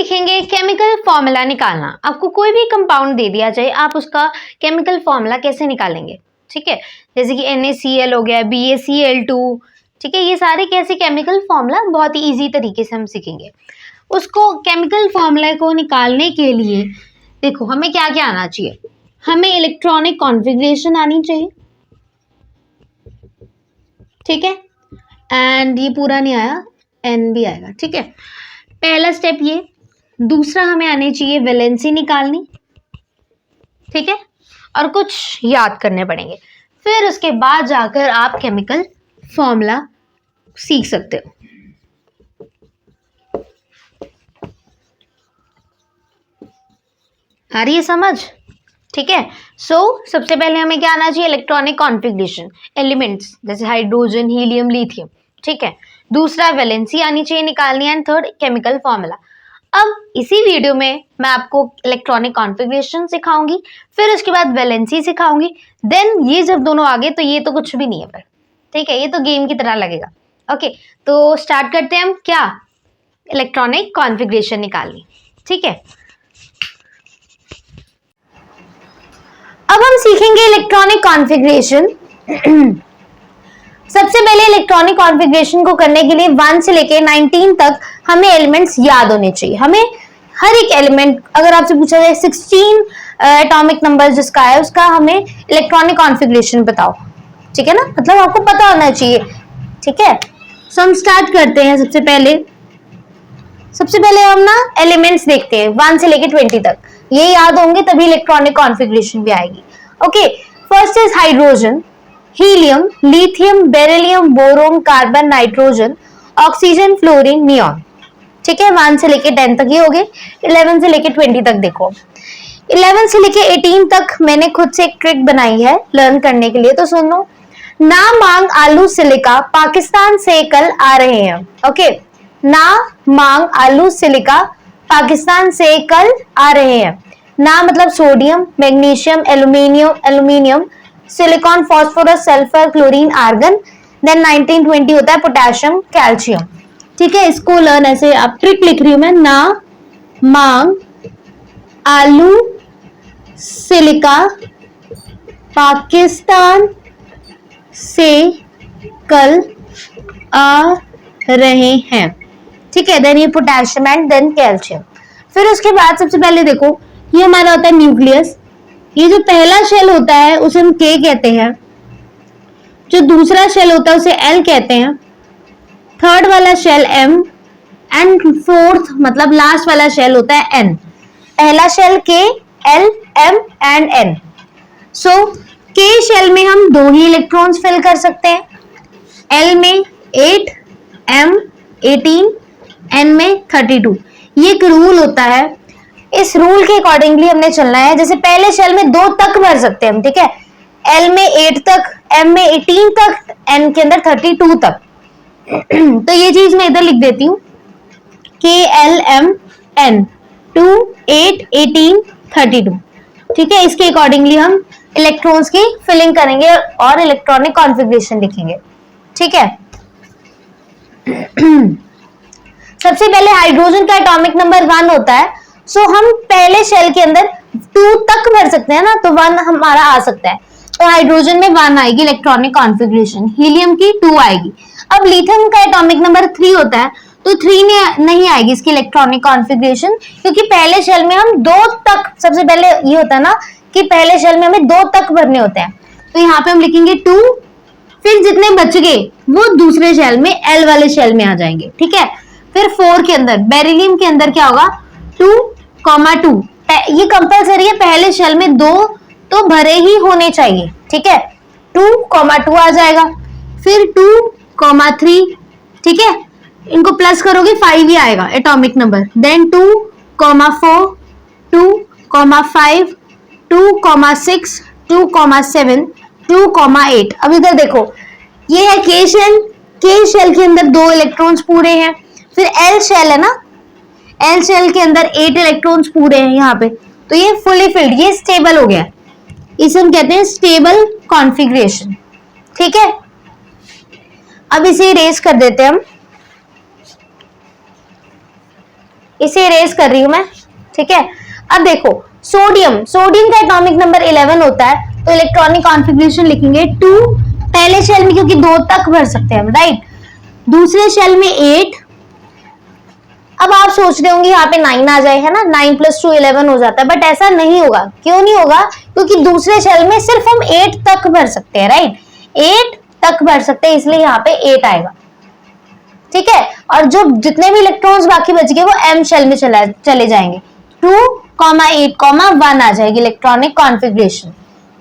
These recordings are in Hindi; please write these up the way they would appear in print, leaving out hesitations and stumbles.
सीखेंगे केमिकल फॉर्मूला निकालना। आपको कोई भी कंपाउंड दे दिया जाए, आप उसका केमिकल फॉर्मूला कैसे निकालेंगे। ठीक है, जैसे कि NaCl हो गया, BaCl2, ठीक है, ये सारे कैसे केमिकल फॉर्मूला बहुत ही इजी तरीके से हम सीखेंगे। उसको केमिकल फॉर्मूला को निकालने के लिए देखो हमें क्या क्या आना चाहिए। हमें इलेक्ट्रॉनिक कॉन्फ़िगरेशन आनी चाहिए, ठीक है, एंड ये पूरा नहीं आया, N भी आएगा, ठीक है, पहला स्टेप ये। दूसरा हमें आनी चाहिए वैलेंसी निकालनी, ठीक है, और कुछ याद करने पड़ेंगे। फिर उसके बाद जाकर आप केमिकल फॉर्मूला सीख सकते हो। आ रही है समझ? ठीक है, सबसे पहले हमें क्या आना चाहिए, इलेक्ट्रॉनिक कॉन्फ़िगरेशन, एलिमेंट्स जैसे हाइड्रोजन, हीलियम, लिथियम, ठीक है। दूसरा वैलेंसी आनी चाहिए निकालनी, एंड थर्ड केमिकल फॉर्मूला। अब इसी वीडियो में मैं आपको इलेक्ट्रॉनिक कॉन्फ़िगरेशन सिखाऊंगी, फिर उसके बाद वैलेंसी सिखाऊंगी, देन ये जब दोनों आ गए तो ये तो कुछ भी नहीं है फिर, ठीक है, ये तो गेम की तरह लगेगा। ओके, तो स्टार्ट करते हैं हम क्या, इलेक्ट्रॉनिक कॉन्फ़िगरेशन निकालनी, ठीक है। अब हम सीखेंगे इलेक्ट्रॉनिक कॉन्फ़िगरेशन। सबसे पहले इलेक्ट्रॉनिक कॉन्फ़िगरेशन को करने के लिए 1 से लेके 19 तक हमें एलिमेंट्स याद होने चाहिए। हमें हर एक एलिमेंट, अगर आपसे पूछा जाए 16 एटॉमिक नंबर जिसका है, उसका हमें इलेक्ट्रॉनिक कॉन्फ़िगरेशन बताओ, ठीक है ना, मतलब आपको पता होना चाहिए, ठीक है। सो हम स्टार्ट करते हैं। सबसे पहले हम ना एलिमेंट्स देखते हैं 1 से लेके 20 तक, ये याद होंगे तभी इलेक्ट्रॉनिक कॉन्फ़िगरेशन भी आएगी। Okay, first is hydrogen, helium, lithium, beryllium, boron, carbon, nitrogen, oxygen, fluorine, neon, ठीक है। 1 से लेके 10 तक ये हो गए। 11 से लेके 20 तक देखो। 11 से लेके 18 तक मैंने खुद से एक ट्रिक बनाई है लर्न करने के लिए, तो सुनो। ना मांग आलू सिलिका पाकिस्तान से कल आ रहे हैं। ओके, ना मांग आलू सिलिका पाकिस्तान से कल आ रहे हैं। ना मतलब sodium, magnesium, aluminium, silicon, phosphorus, sulphur, chlorine, argon, then 1920 होता है पोटेशियम, कैल्शियम, ठीक है। इसको लर्न ऐसे, आप ट्रिक लिख रही हूं मैं, ना मांग आलू सिलिका पाकिस्तान से कल आ रहे हैं, ठीक है। देन ये पोटेशियम एंड देन कैल्शियम। फिर उसके बाद सबसे पहले देखो, ये हमारा होता है न्यूक्लियस। ये जो पहला शेल होता है उसे हम K कहते हैं, जो दूसरा शेल होता है उसे L कहते हैं, थर्ड वाला शेल M, एंड फोर्थ मतलब लास्ट वाला शेल होता है N। पहला shell K, L, M and N। So K shell में हम 2 ही इलेक्ट्रॉन्स फिल कर सकते हैं, L में 8, M 18, N में 32। ये एक रूल होता है, इस रूल के अकॉर्डिंगली हमने चलना है। जैसे पहले शेल में 2 तक भर सकते हैं हम, ठीक है, L में 8 तक, M में 18 तक, N के अंदर 32 तक। तो ये चीज मैं इधर लिख देती हूँ, K, L, M, N 2, 8, 18, 32, ठीक है। इसके अकॉर्डिंगली हम इलेक्ट्रॉन्स की फिलिंग करेंगे और इलेक्ट्रॉनिक कॉन्फ़िगरेशन लिखेंगे, ठीक है। सबसे पहले हाइड्रोजन का एटॉमिक नंबर 1 होता है, सो हम पहले शेल के अंदर 2 तक भर सकते हैं ना, तो 1 हमारा आ सकता है। तो हाइड्रोजन में 1 आएगी इलेक्ट्रॉनिक कॉन्फ़िगरेशन, हीलियम की 2 आएगी। अब लिथियम का एटॉमिक नंबर 3 होता है, तो 3 में नहीं आएगी इसकी इलेक्ट्रॉनिक कॉन्फ़िगरेशन, क्योंकि पहले शेल में हम 2 तक, सबसे पहले ये होता है ना कि पहले शेल में हमें 2 तक भरने होते हैं, तो यहाँ पे हम लिखेंगे 2, फिर जितने बच गए वो दूसरे शेल में, L वाले शेल में आ जाएंगे, ठीक है। फिर 4 के अंदर बेरिलियम के अंदर क्या होगा, 2,2, ये कंपलसरी है, पहले शेल में 2 तो भरे ही होने चाहिए, ठीक है। 2,2 आ जाएगा, फिर 2,3, ठीक है, इनको प्लस करोगे 5 ही आएगा एटॉमिक नंबर, देन 2,4, 2,5, 2,6, 2,7, 2,8। अब इधर देखो, ये है K शेल, K शेल के अंदर 2 इलेक्ट्रॉन्स पूरे हैं। फिर L शेल है ना, L शेल के अंदर 8 इलेक्ट्रॉन्स पूरे हैं यहाँ पे, तो ये फुली फिल्ड, ये स्टेबल हो गया, इसे हम कहते हैं स्टेबल कॉन्फ़िगरेशन, ठीक है। अब इसे इरेज कर देते हैं हम। इसे इरेज कर रही हूं मैं, ठीक है। अब देखो सोडियम का एटॉमिक नंबर 11 होता है, तो इलेक्ट्रॉनिक कॉन्फ़िगरेशन लिखेंगे 2 पहले शेल में, क्योंकि 2 तक भर सकते हैं हम, राइट। दूसरे शेल में 8। अब आप सोच रहे होंगे यहाँ पे 9 आ जाए, है ना, 9 + 2 11 हो जाता है, बट ऐसा नहीं होगा। क्यों नहीं होगा? क्योंकि दूसरे शेल में सिर्फ हम 8 तक भर सकते हैं, राइट। 8 तक भर सकते हैं, इसलिए यहाँ पे 8 आएगा, ठीक है। और जो जितने भी इलेक्ट्रॉन्स बाकी बच गए वो m शेल में चले जाएंगे। 2, 8, 1 आ जाएगी इलेक्ट्रॉनिक कॉन्फ़िगरेशन,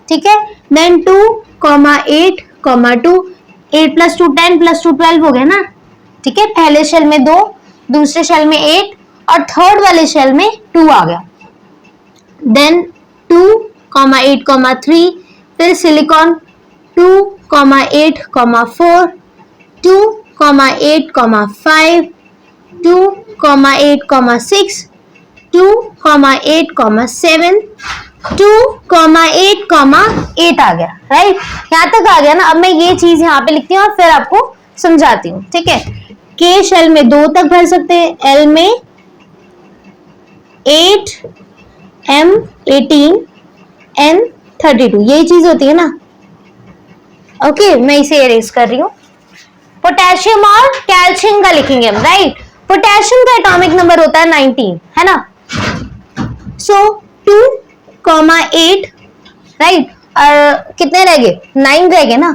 ठीक है। देन 2, 8, 2, 8 + 2 10 + 2 12 हो गया ना, ठीक है। पहले शेल में 2, दूसरे शेल में 8 और थर्ड वाले शेल में 2 आ गया। देन 2, 8, 3, फिर सिलिकॉन 2, 8, 4, 2, 8, 5, 2, 8, 6, 2, 8, 7, 2, 8 आ गया, राइट। यहां तक आ गया ना। अब मैं ये चीज यहाँ पे लिखती हूँ और फिर आपको समझाती हूँ, ठीक है। के शेल में 2 तक भर सकते हैं, एल में 8, एम 18, एन 32, यही चीज होती है ना। ओके, मैं इसे इरेज कर रही हूँ। पोटेशियम और कैल्शियम का लिखेंगे हम, राइट। पोटेशियम का एटॉमिक नंबर होता है 19, है ना। सो 2, 8, राइट। कितने रह गए? 9 रह गए ना।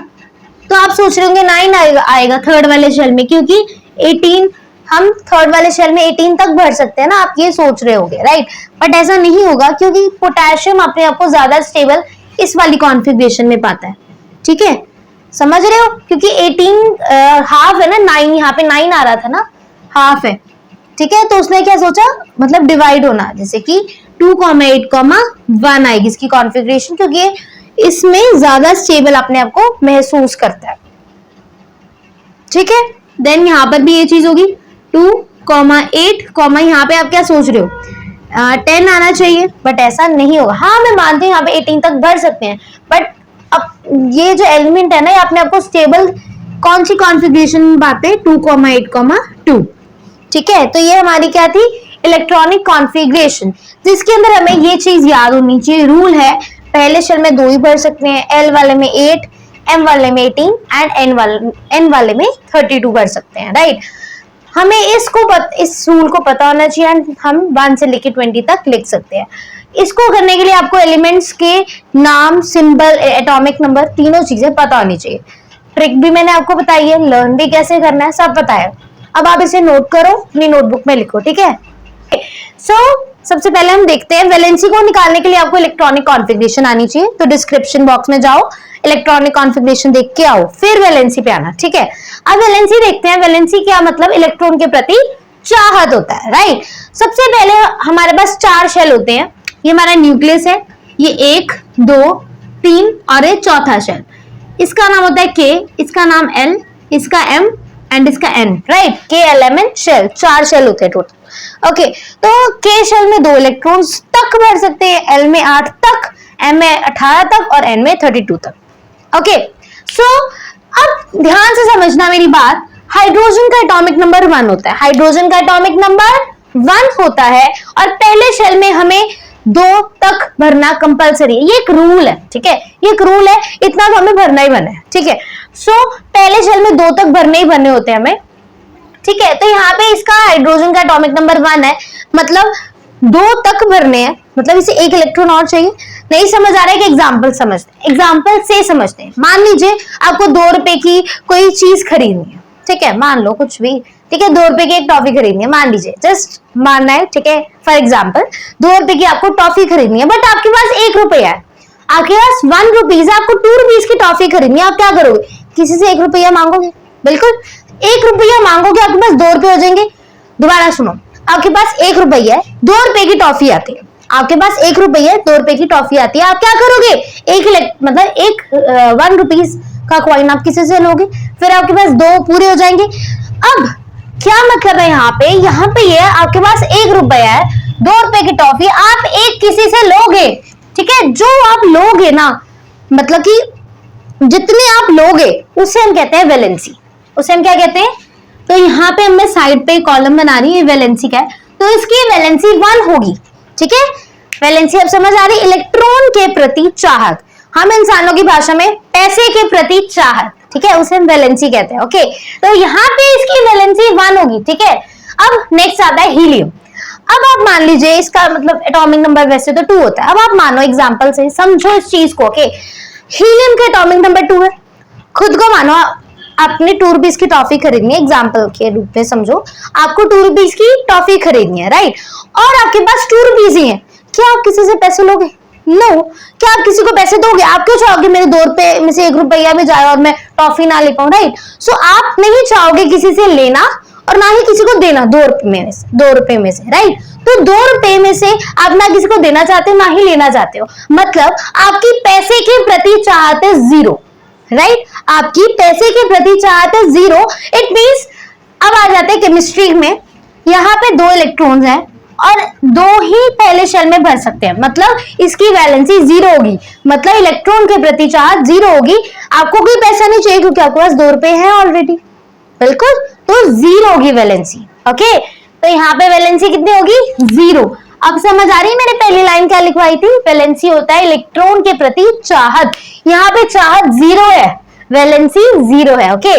तो आप सोच रहे होंगे 9 आएगा थर्ड वाले शेल में, क्योंकि 18 हम थर्ड वाले शेल में 18 तक भर सकते हैं ना, आप ये सोच रहे होंगे, राइट। बट ऐसा नहीं होगा, क्योंकि पोटेशियम अपने आप को ज्यादा स्टेबल इस वाली कॉन्फ़िगरेशन में पाता है, ठीक है। समझ रहे हो? क्योंकि 18 हाफ है ना, 9 यहाँ पे 9 आ रहा था ना, हाफ है, ठीक है। तो उसने क्या सोचा, मतलब डिवाइड होना, जैसे कि 2, 8, 1 आएगी इसकी कॉन्फ़िगरेशन, क्योंकि इसमें ज्यादा स्टेबल अपने आप को महसूस करता है, ठीक है। देन यहाँ पर भी ये चीज होगी 2, 8, यहाँ पे आप क्या सोच रहे हो, 10 आना चाहिए, बट ऐसा नहीं होगा। हाँ, मैं मानती हूँ यहाँ पे 18 तक भर सकते हैं, बट अब ये जो एलिमेंट है ना, ये अपने आप को स्टेबल कौन सी कॉन्फ़िगरेशन में पाते हैं, 2, 8, 2, ठीक है। तो ये हमारी क्या थी, इलेक्ट्रॉनिक कॉन्फ़िगरेशन, जिसके अंदर हमें ये चीज याद होनी चाहिए। रूल है, पहले शेल में 2 ही भर सकते हैं, एल वाले में 8, एम वाले में 18 एंड एन वाले में 32 भर सकते हैं, राइट। हमें इस रूल को पता होना चाहिए, एंड हम 1 से लेकर 20 तक लिख सकते हैं। इसको करने के लिए आपको एलिमेंट्स के नाम, सिंबल, एटॉमिक नंबर, तीनों चीजें पता होनी चाहिए। ट्रिक भी मैंने आपको बताई है, लर्न भी कैसे करना है सब पता है। अब आप इसे नोट करो, अपनी नोटबुक में लिखो, ठीक है। सबसे पहले हम देखते हैं वैलेंसी को निकालने के लिए आपको इलेक्ट्रॉनिक कॉन्फ़िगरेशन आनी चाहिए। तो डिस्क्रिप्शन बॉक्स में जाओ, इलेक्ट्रॉनिक कॉन्फ़िगरेशन देख के आओ, फिर वैलेंसी पे आना, ठीक है। अब वैलेंसी देखते हैं। वैलेंसी क्या मतलब, इलेक्ट्रॉन के प्रति चाहत होता है, राइट। सबसे पहले हमारे पास 4 शेल होते हैं। ये हमारा न्यूक्लियस है, ये 1, 2, 3 और ये चौथा शेल। इसका नाम होता है के, इसका नाम एल, इसका एम एंड इसका N, right. K, L, M, N shell, 4 shell होते हैं टोटल। ओके, तो के शेल में 2 इलेक्ट्रॉन्स तक भर सकते हैं, एल में 8 तक, एम में 18 तक और एन में 32 तक। ओके, सो अब ध्यान से समझना मेरी बात। हाइड्रोजन का एटॉमिक नंबर 1 होता है, हाइड्रोजन का एटॉमिक नंबर 1 होता है, और पहले शेल में हमें 2 तक भरना कंपलसरी है। ये एक रूल है, ठीक है, ये एक रूल है, इतना तो हमें भरना ही भरना है, ठीक है। सो पहले शेल में 2 तक भरने ही भरने होते हैं हमें, ठीक है। तो यहाँ पे इसका हाइड्रोजन का एटॉमिक नंबर 1 है, मतलब 2 तक भरने हैं, मतलब इसे 1 इलेक्ट्रॉन और चाहिए। नहीं समझ आ रहा है कि एग्जाम्पल समझते हैं, एग्जाम्पल से समझते हैं। मान लीजिए आपको 2 रुपए की कोई चीज खरीदनी है, ठीक है, मान लो कुछ भी, ठीक है, 2 रुपए की एक टॉफी खरीदनी है, मान लीजिए, जस्ट मानना है, ठीक है, फॉर एग्जाम्पल 2 रुपए की आपको टॉफी खरीदनी है, बट आपके पास 1 रुपया है, आपके पास 1 रुपीज, आपको 2 रुपीज की टॉफी खरीदनी है। आप क्या करोगे, किसी से 1 रुपया मांगोगे, बिल्कुल 1 रुपया मांगोगे, आपके पास 2 रुपए हो जाएंगे। दोबारा सुनो, आपके पास 1 रुपया है, 2 रुपए की टॉफी आती है, आपके पास 1 रुपया है, 2 रुपए की टॉफी आती है, आप क्या करोगे, एक 1 रुपीज का कॉइन आप किसी से लोगे, फिर आपके पास 2 पूरे हो जाएंगे। अब क्या मतलब है यहाँ पे ये आपके पास 1 रुपया है, 2 रुपए की टॉफी आप एक किसी से लोगे, ठीक है। जो आप लोगे ना, मतलब कि जितने आप लोगे उसे हम कहते हैं वैलेंसी, उसे हम क्या कहते हैं। तो यहाँ पे मैं साइड पे कॉलम बना रही हूँ, ये वैलेंसी का है। तो इसकी वैलेंसी 1 होगी। ठीक है, वैलेंसी अब समझ आ रही। इलेक्ट्रॉन के प्रति चाहत, हम इंसानों की भाषा में पैसे के प्रति चाहत, ठीक है, उसे हम वैलेंसी कहते हैं। ओके, तो यहाँ पे इसकी वैलेंसी 1 होगी। ठीक है, अब नेक्स्ट आता है हीलियम। अब आप मान लीजिए इसका मतलब एटॉमिक नंबर वैसे तो 2 होता है। अब आप मानो एग्जांपल से समझो इस चीज को। ओके, हीलियम का एटॉमिक नंबर 2 है। खुद को मानो आपने 2 रुपीज की टॉफी खरीदनी है, एग्जांपल के रूप में समझो आपको 2 रुपीज की टॉफी खरीदनी है, राइट, और आपके पास 2 रुपीज ही है। क्या आप किसी से पैसे लोगे? नो। क्या आप किसी को पैसे दोगे? आप क्यों चाहोगे मेरे 2 रुपए में से 1 रुपया भी जाए और मैं टॉफी ना ले पाऊं, राइट? सो आप नहीं चाहोगे किसी से लेना और ना ही किसी को देना 2 रुपए में से, राइट? तो 2 रुपए में से आप ना किसी को देना चाहते हो ना ही लेना चाहते हो, मतलब आपकी पैसे के प्रति चाहत है 0, राइट? आपकी पैसे के प्रति चाहत है 0। इट मींस अब आ जाते हैं केमिस्ट्री में, यहाँ पे 2 इलेक्ट्रॉन्स हैं और 2 ही पहले शेल में भर सकते हैं, मतलब इसकी वैलेंसी 0 होगी, मतलब इलेक्ट्रॉन के प्रति चार्ज 0 होगी। आपको कोई पैसा नहीं चाहिए क्योंकि आपके पास 2 रुपए हैं ऑलरेडी, बिल्कुल, तो 0 होगी वैलेंसी। ओके, तो यहाँ पे वैलेंसी कितनी होगी? 0। अब समझ आ रही है मैंने पहली लाइन क्या लिखवाई थी? वैलेंसी होता है इलेक्ट्रॉन के प्रति चाहत, यहाँ पे चाहत 0 है, वैलेंसी 0 है। Okay,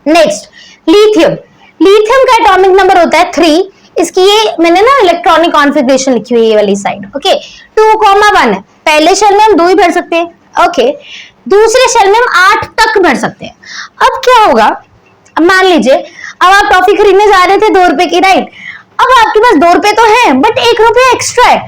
next lithium. लिथियम का एटॉमिक नंबर होता है 3। इसकी ये मैंने ना इलेक्ट्रॉनिक कॉन्फ़िगरेशन लिखी हुई है ये वाली साइड। ओके, 2,1 है। पहले शेल में हम 2 ही भर सकते हैं। ओके, दूसरे शेल में हम 8 तक भर सकते हैं। अब क्या होगा, अब मान लीजिए अब आप टॉफी खरीदने जा रहे थे 2 रुपए की, राइट? अब आपके पास 2 रुपए तो है बट 1 रुपया एक्स्ट्रा है।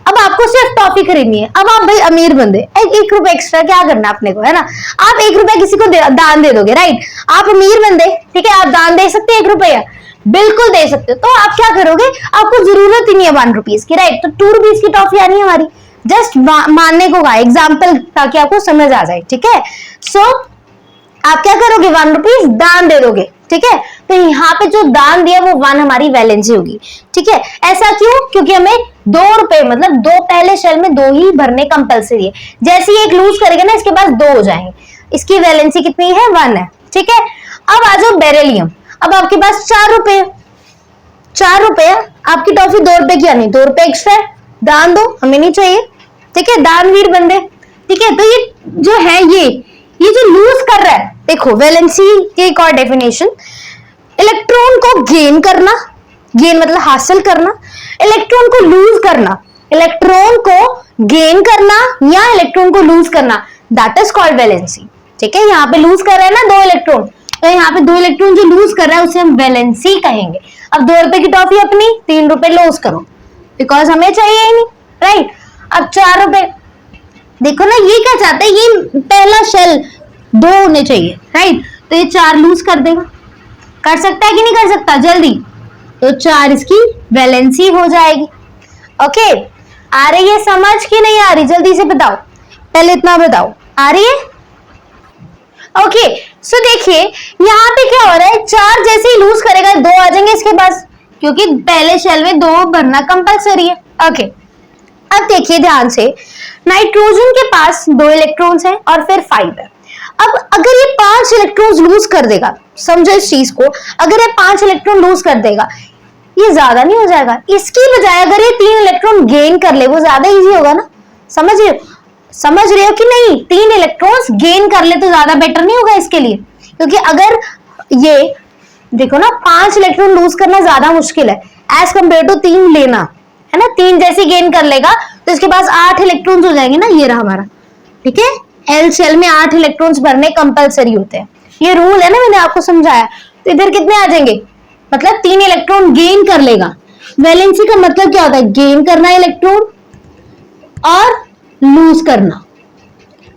अब आपको सिर्फ टॉफी खरीदनी है। अब आप भाई अमीर बंदे, 1 रुपया एक्स्ट्रा क्या करना अपने को, है ना? आप 1 रुपया किसी को दान दे दोगे, राइट? आप अमीर बंदे, ठीक है, आप दान दे सकते हैं 1 रुपया, बिल्कुल दे सकते हो। तो आप क्या करोगे, आपको जरूरत ही नहीं है 1 रुपीज की, राइट? तो 2 रुपीज की टॉफी आनी है हमारी, जस्ट मानने को कहा, एग्जाम्पल ताकि आपको समझ आ जाए। ठीक है, सो आप क्या करोगे, 1 रुपीज दान दे दोगे। ठीक है, तो यहाँ पे जो दान दिया वो 1 हमारी वैलेंसी होगी। ठीक है, ऐसा क्यों? क्योंकि हमें 2 रुपए मतलब 2 पहले शेल में 2 ही भरने कंपलसरी है। जैसे ही एक लूज करेंगे ना इसके पास 2 हो जाएंगे, इसकी वैलेंसी कितनी है? 1 है। ठीक है, अब आ जाओ बेरिलियम। अब आपके पास 4 रुपए, 4 रुपए, आपकी टॉफी 2 रुपए की आनी, 2 रुपए एक्स्ट्रा है, दान दो, हमें नहीं चाहिए। ठीक है, दानवीर बंदे। ठीक है, तो ये जो है ये जो लूज कर रहा है, देखो वैलेंसी की एक और डेफिनेशन, इलेक्ट्रॉन को गेन करना, गेन मतलब हासिल करना, इलेक्ट्रॉन को लूज करना, इलेक्ट्रॉन को गेन करना या इलेक्ट्रॉन को लूज करना, दैट इज कॉल्ड वैलेंसी। ठीक है, यहाँ पे लूज कर रहा है ना 2 इलेक्ट्रॉन, तो यहाँ पे 2 इलेक्ट्रॉन जो लूज कर रहा है उसे हम वैलेंसी कहेंगे। अब 2 रुपए की टॉफी अपनी 3 रुपए लूज करो बिकॉज हमें चाहिए ही नहीं, राइट? अब 4 रुपए, देखो ना ये क्या चाहता है, ये पहला शेल 2 होने चाहिए, राइट? तो ये 4 लूज कर देगा, कर सकता है कि नहीं कर सकता? जल्दी, तो 4 इसकी वैलेंसी हो जाएगी। ओके, आ रही है समझ कि नहीं आ रही? जल्दी से बताओ, पहले इतना बताओ, आ रही है? ओके, सो देखिए यहाँ पे क्या हो रहा है, 4 जैसे ही लूज करेगा 2 आ जाएंगे इसके पास, क्योंकि पहले शेल में 2 भरना कंपलसरी है। ओके, अब देखिए ध्यान से, नाइट्रोजन के पास 2 इलेक्ट्रॉन्स हैं और फिर 5 है। अब अगर ये 5 इलेक्ट्रॉन्स लूज कर देगा, समझो इस चीज को, अगर ये 5 इलेक्ट्रॉन लूज कर देगा, ये ज्यादा नहीं हो जाएगा? इसकी बजाय अगर ये 3 इलेक्ट्रॉन गेन कर ले, वो ज्यादा इजी होगा ना? समझ रहे हो कि नहीं? 3 इलेक्ट्रॉन्स गेन कर ले तो ज्यादा बेटर नहीं होगा इसके लिए? क्योंकि अगर ये देखो ना 5 इलेक्ट्रॉन लूज करना ज्यादा मुश्किल है एज कम्पेयर टू 3 लेना, है ना? 3 जैसे गेन कर लेगा तो इसके पास 8 इलेक्ट्रॉन्स हो जाएंगे ना, ये रहा हमारा। ठीक है, एल शेल में 8 इलेक्ट्रॉन्स भरने कंपलसरी होते हैं, ये रूल है ना, मैंने आपको समझाया। तो इधर कितने आ जाएंगे, मतलब 3 इलेक्ट्रॉन गेन कर लेगा। वैलेंसी का मतलब क्या होता है? गेन करना इलेक्ट्रॉन और लूज करना,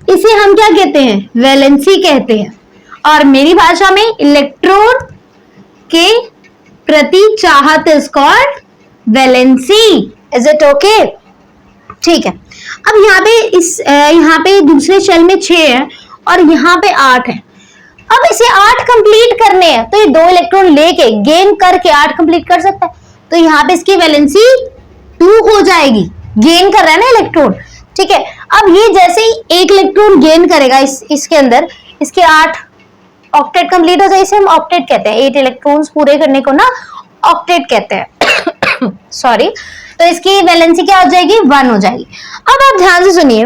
इसे हम क्या कहते हैं? वैलेंसी कहते हैं। और मेरी भाषा में इलेक्ट्रॉन के प्रति चाहत is called valency. Is it okay? ठीक है, अब यहाँ पे दूसरे शेल में 6 है और यहाँ पे 8 है। अब इसे 8 कंप्लीट करने हैं, तो ये 2 इलेक्ट्रॉन लेके गेन करके 8 कंप्लीट कर सकता है, तो यहाँ पे इसकी वैलेंसी 2 हो जाएगी। गेन कर रहा है ना इलेक्ट्रॉन। ठीक है, अब ये जैसे ही 1 इलेक्ट्रॉन गेन करेगा इसके अंदर, इसके 8 ऑक्टेट कंप्लीट हो जाए, इसे हम ऑक्टेट कहते हैं। 8 इलेक्ट्रॉन्स पूरे करने को ना ऑक्टेट कहते हैं। सॉरी, तो इसकी वैलेंसी क्या हो जाएगी, 1 हो जाएगी। अब आप ध्यान से सुनिए,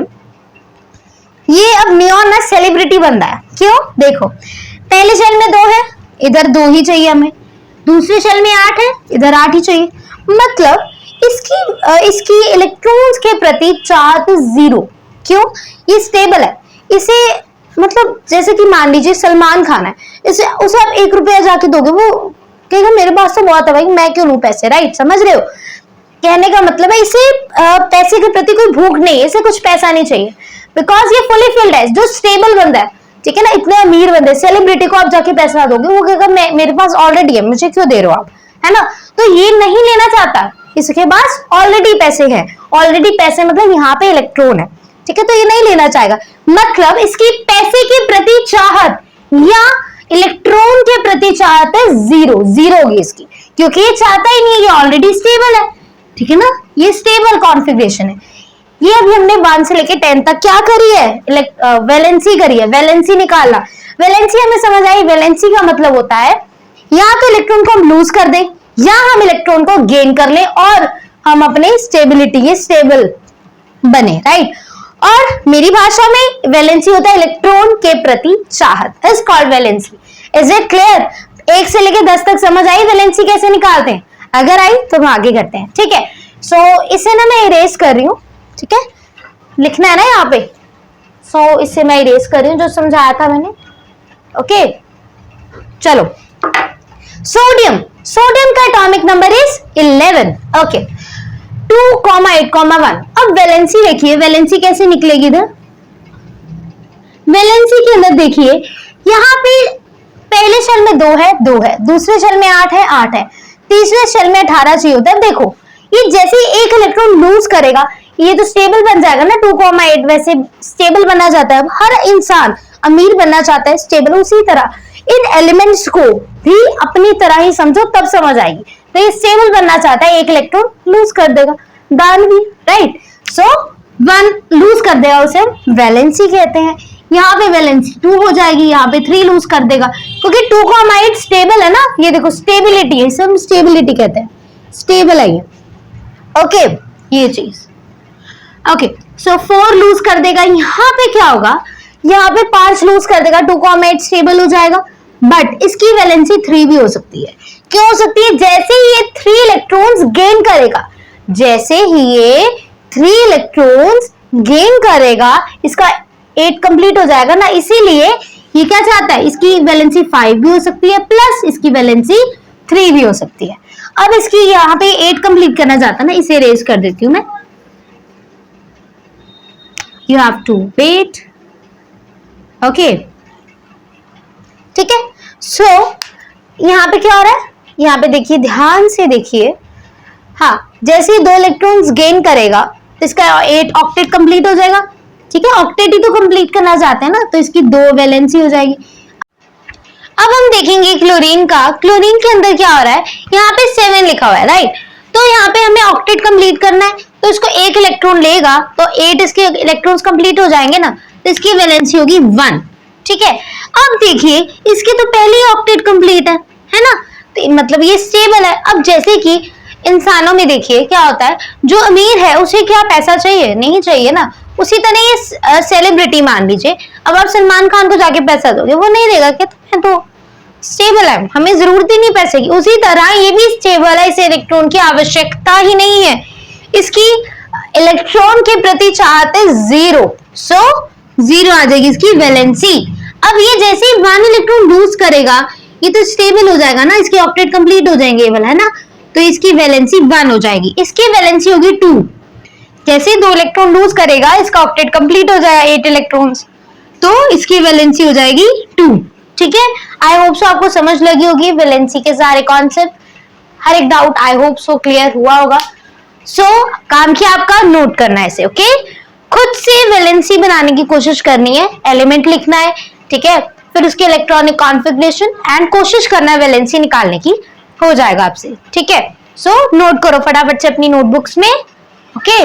ये अब नियॉन ना सेलिब्रिटी बन रहा है। क्यों, देखो पहले शेल में 2 है, इधर 2 ही चाहिए हमें, दूसरे शेल में 8 है, इधर 8 ही चाहिए, मतलब इसकी इलेक्ट्रॉन्स के प्रति चार्ज 0। क्यों, ये स्टेबल है, इसे मतलब जैसे कि मान लीजिए सलमान खान है, इसे उसे आप 1 रुपया जाके दोगे, वो कहेगा मेरे पास तो बहुत है भाई, मैं क्यों लूं पैसे, राइट, समझ रहे हो, कहने का मतलब है इसे पैसे के प्रति कोई भूख नहीं है, इसे कुछ पैसा नहीं चाहिए, बिकॉज ये फुली फिल्ड है, जो स्टेबल बंदा है, ठीक है ना, इतने अमीर बंदे, सेलिब्रिटी को आप जाके पैसा दोगे, वो कहेगा मेरे पास ऑलरेडी है, मुझे क्यों दे रहे हो आप, है ना, तो ये नहीं लेना चाहता, इसके पास ऑलरेडी पैसे हैं, ऑलरेडी पैसे मतलब यहाँ पे इलेक्ट्रॉन है, ठीक है, तो ये नहीं लेना चाहेगा, मतलब इसकी पैसे के प्रति चाहत या इलेक्ट्रॉन के प्रति चाहत है 0 होगी इसकी, क्योंकि ये चाहता ही नहीं है, ये ऑलरेडी स्टेबल है, ठीक है ना, ये स्टेबल कॉन्फ़िगरेशन है। ये अभी हमने 1 से लेके 10 तक क्या करी है, वैलेंसी करी है, वैलेंसी निकालना, वैलेंसी हमें समझ आई, वैलेंसी का मतलब होता है या तो इलेक्ट्रॉन को हम लूज कर दें या हम इलेक्ट्रॉन को गेन कर लें और हम अपने स्टेबिलिटी ये स्टेबल बने, राइट, और मेरी भाषा में वैलेंसी होता है इलेक्ट्रॉन के प्रति चाहत, is called valency. Is it clear, 1 से लेके 10 तक समझ आई वैलेंसी कैसे निकालते हैं, अगर आई तो हम आगे करते हैं, ठीक है। सो इसे ना मैं इरेज कर रही हूँ, ठीक है, लिखना है ना यहाँ पे, सो इसे मैं इरेज कर रही हूँ जो समझाया था मैंने, ओके। चलो, सोडियम का एटॉमिक नंबर इज 11, ओके, 2,8,1। अब वैलेंसी देखिए, वैलेंसी कैसे निकलेगी इधर, वैलेंसी के अंदर देखिए यहाँ पे पहले शेल में 2 है, दूसरे शेल में 8 है, 8 है, तीसरे शेल में 18 चाहिए होता है। देखो ये जैसे ही एक इलेक्ट्रॉन लूज करेगा ये तो स्टेबल बन जाएगा ना, 2,8 वैसे स्टेबल बनना चाहता है, हर इंसान अमीर बनना चाहता है, स्टेबल, उसी तरह इन एलिमेंट्स को भी अपनी तरह ही समझो तब समझ आएगी, तो ये स्टेबल बनना चाहता है, एक इलेक्ट्रॉन लूज कर देगा, दान भी, राइट, सो 1 लूज कर देगा, उसे वैलेंसी कहते हैं। यहाँ पे वैलेंसी 2 हो जाएगी, यहाँ पे 3 लूज कर देगा, क्योंकि 2,8 स्टेबल है ना, ये देखो स्टेबिलिटी है, इसे हम स्टेबिलिटी कहते हैं, स्टेबल है ये, ओके, ये चीज, ओके। सो 4 लूज कर देगा, यहाँ पे क्या होगा, यहाँ पे 5 लूज कर देगा, 2,8 स्टेबल हो जाएगा, बट इसकी वैलेंसी 3 भी हो सकती है। क्यों हो सकती है, जैसे ही ये 3 इलेक्ट्रॉन्स गेन करेगा, जैसे ही ये 3 इलेक्ट्रॉन्स गेन करेगा, इसका 8 कंप्लीट हो जाएगा ना, इसीलिए ये क्या चाहता है, इसकी वैलेंसी 5 भी हो सकती है प्लस इसकी वैलेंसी 3 भी हो सकती है। अब इसकी यहाँ पे 8 कंप्लीट करना चाहता है ना, इसे रेज कर देती हूँ मैं, you have to wait, okay, ठीक है। सो यहाँ पे क्या हो रहा है, यहाँ पे देखिए, ध्यान से देखिए, हाँ, जैसे ही 2 इलेक्ट्रॉन्स गेन करेगा तो इसका 8 ऑक्टेट कंप्लीट हो जाएगा, ठीक है, ऑक्टेट ही तो कंप्लीट करना चाहते हैं ना, तो इसकी 2 वैलेंसी हो जाएगी। अब हम देखेंगे क्लोरीन का, क्लोरीन के अंदर क्या हो रहा है, यहाँ पे 7 लिखा हुआ है, राइट, तो यहाँ पे हमें ऑक्टेट कंप्लीट करना है, तो इसको 1 इलेक्ट्रॉन लेगा तो 8 इसके इलेक्ट्रॉन्स कंप्लीट हो जाएंगे ना, तो इसकी वैलेंसी होगी 1, ठीक है। अब देखिए इसके तो पहले ही ऑक्टेट कंप्लीट है ना, तो मतलब ये स्टेबल है। अब जैसे कि इंसानों में देखिए क्या होता है, जो अमीर है उसे क्या पैसा चाहिए, नहीं चाहिए ना, उसी तरह ये सेलिब्रिटी मान लीजिए, अब आप सलमान खान को जाके पैसा दोगे, वो नहीं देगा, क्या तुम्हें तो स्टेबल है, हमें जरूरत ही नहीं पैसे की, उसी तरह ये भी स्टेबल है, इसे इलेक्ट्रॉन की आवश्यकता ही नहीं है, इसकी इलेक्ट्रॉन के प्रति चाहत है 0, सो 0 आ जाएगी इसकी वैलेंसी। अब ये जैसे ही 1 इलेक्ट्रॉन लूज करेगा ये तो स्टेबल हो जाएगा ना, इसके ऑक्टेट कंप्लीट हो जाएंगे केवल, है ना, तो इसकी वैलेंसी 1 हो जाएगी, इसकी वैलेंसी होगी 2, जैसे ही 2 इलेक्ट्रॉन लूज करेगा इसका ऑक्टेट कंप्लीट हो जाएगा 8 इलेक्ट्रॉन्स, तो इसकी वैलेंसी हो जाएगी 2, ठीक है। आई होप सो आपको समझ लगी होगी वैलेंसी के सारे कॉन्सेप्ट, हर एक doubt I hope so clear हुआ होगा। सो काम किया आपका, नोट करना है इसे, ओके, खुद से वैलेंसी बनाने की कोशिश करनी है, एलिमेंट लिखना है, ठीक है, फिर उसके इलेक्ट्रॉनिक कॉन्फ़िगरेशन एंड कोशिश करना है वैलेंसी निकालने की, हो जाएगा आपसे, ठीक है। सो नोट करो फटाफट से अपनी नोटबुक्स में, ओके।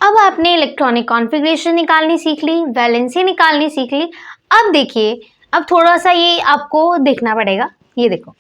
अब आपने इलेक्ट्रॉनिक कॉन्फ़िगरेशन निकालनी सीख ली, वैलेंसी निकालनी सीख ली। अब देखिए, अब थोड़ा सा ये आपको देखना पड़ेगा, ये देखो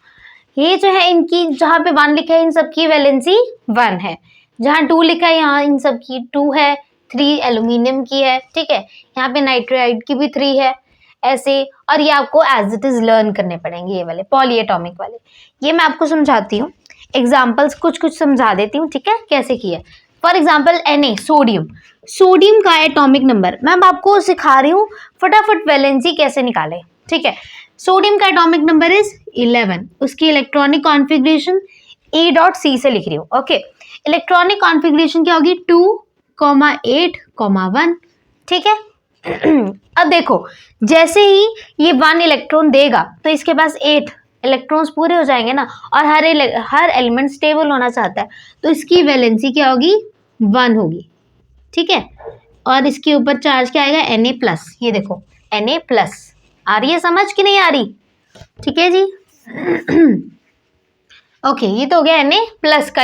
ये जो है इनकी जहाँ पे 1 लिखा है इन सब की वैलेंसी 1 है, जहाँ 2 लिखा है यहाँ इन सब की 2 है, 3 एल्यूमिनियम की है, ठीक है। यहाँ पे नाइट्राइड की भी 3 है ऐसे, और ये आपको एज इट इज लर्न करने पड़ेंगे ये वाले पॉलीएटॉमिक वाले। ये मैं आपको समझाती हूँ, एग्जाम्पल्स कुछ समझा देती हूँ, ठीक है, कैसे किया। For example Na sodium, sodium का एटॉमिक नंबर मैं आपको सिखा रही हूँ, फटाफट वैलेंसी कैसे निकाले, ठीक है। सोडियम का एटॉमिक नंबर इज 11, उसकी इलेक्ट्रॉनिक कॉन्फ़िगरेशन E.C से लिख रही हूँ, ओके। इलेक्ट्रॉनिक कॉन्फ़िगरेशन क्या होगी 2,8,1, ठीक है। अब देखो जैसे ही ये 1 इलेक्ट्रॉन देगा तो इसके पास 8 इलेक्ट्रॉन्स पूरे हो जाएंगे ना, और हर एलिमेंट स्टेबल होना चाहता है, तो इसकी वैलेंसी क्या होगी 1 होगी, ठीक है। और इसके ऊपर चार्ज क्या आएगा Na+, ये देखो Na+, आ रही है समझ कि नहीं आ रही, ठीक है जी। ओके ये तो हो गया Na+ का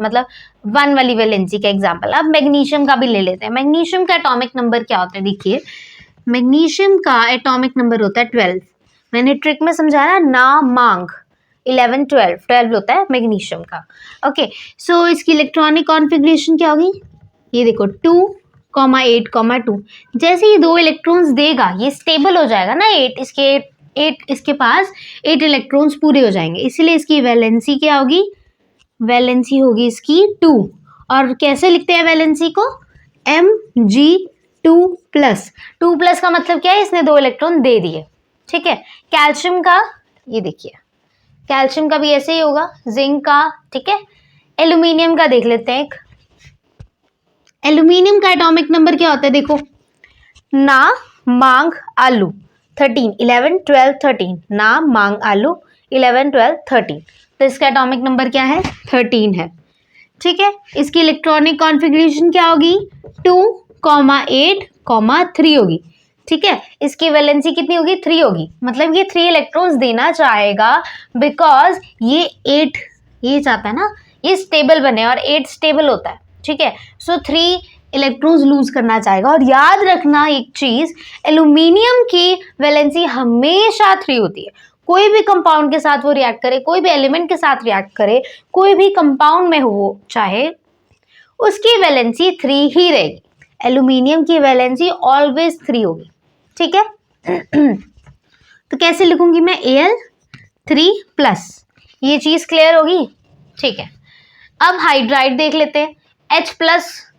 मतलब 1 वाली वैलेंसी का एग्जांपल। अब मैग्नीशियम का भी ले लेते हैं। मैग्नीशियम का एटॉमिक नंबर क्या होता है, देखिए मैग्नीशियम का एटॉमिक नंबर होता है 12, मैंने ट्रिक में समझाया ना मांग 11 12 होता है मैग्नीशियम का, ओके। सो इसकी इलेक्ट्रॉनिक कॉन्फ़िगरेशन क्या होगी, ये देखो 2,8,2, जैसे ही 2 इलेक्ट्रॉन्स देगा ये स्टेबल हो जाएगा ना, 8 इसके पास 8 इलेक्ट्रॉन्स पूरे हो जाएंगे, इसीलिए इसकी वैलेंसी क्या होगी, वैलेंसी होगी इसकी 2। और कैसे लिखते हैं वैलेंसी को, Mg2+, 2+ का मतलब क्या है, इसने 2 इलेक्ट्रॉन दे दिए, ठीक है। कैल्शियम का ये देखिए, कैल्शियम का भी ऐसे ही होगा, जिंक का, ठीक है। एल्यूमिनियम का देख लेते हैं, एक एल्यूमिनियम का एटॉमिक नंबर क्या होता है, देखो ना मांग आलू 13, 11 12 13, ना मांग आलू 11 12 13, तो इसका एटॉमिक नंबर क्या है 13 है, ठीक है। इसकी इलेक्ट्रॉनिक कॉन्फ़िगरेशन क्या होगी 2,8,3 होगी, ठीक है। इसकी वैलेंसी कितनी होगी 3 होगी, मतलब ये 3 इलेक्ट्रॉन्स देना चाहेगा, बिकॉज ये 8 ये चाहता है ना ये स्टेबल बने, और 8 स्टेबल होता है, ठीक है। सो 3 इलेक्ट्रॉन्स लूज करना चाहेगा। और याद रखना एक चीज, एल्यूमिनियम की वैलेंसी हमेशा 3 होती है, कोई भी कंपाउंड के साथ वो रिएक्ट करे, कोई भी एलिमेंट के साथ रिएक्ट करे, कोई भी कंपाउंड में हो चाहे, उसकी वैलेंसी 3 ही रहेगी। एल्यूमिनियम की वैलेंसी ऑलवेज 3 होगी, ठीक है। तो कैसे लिखूंगी मैं Al3+, ये चीज क्लियर होगी, ठीक है। अब हाइड्राइड देख लेते हैं, H+,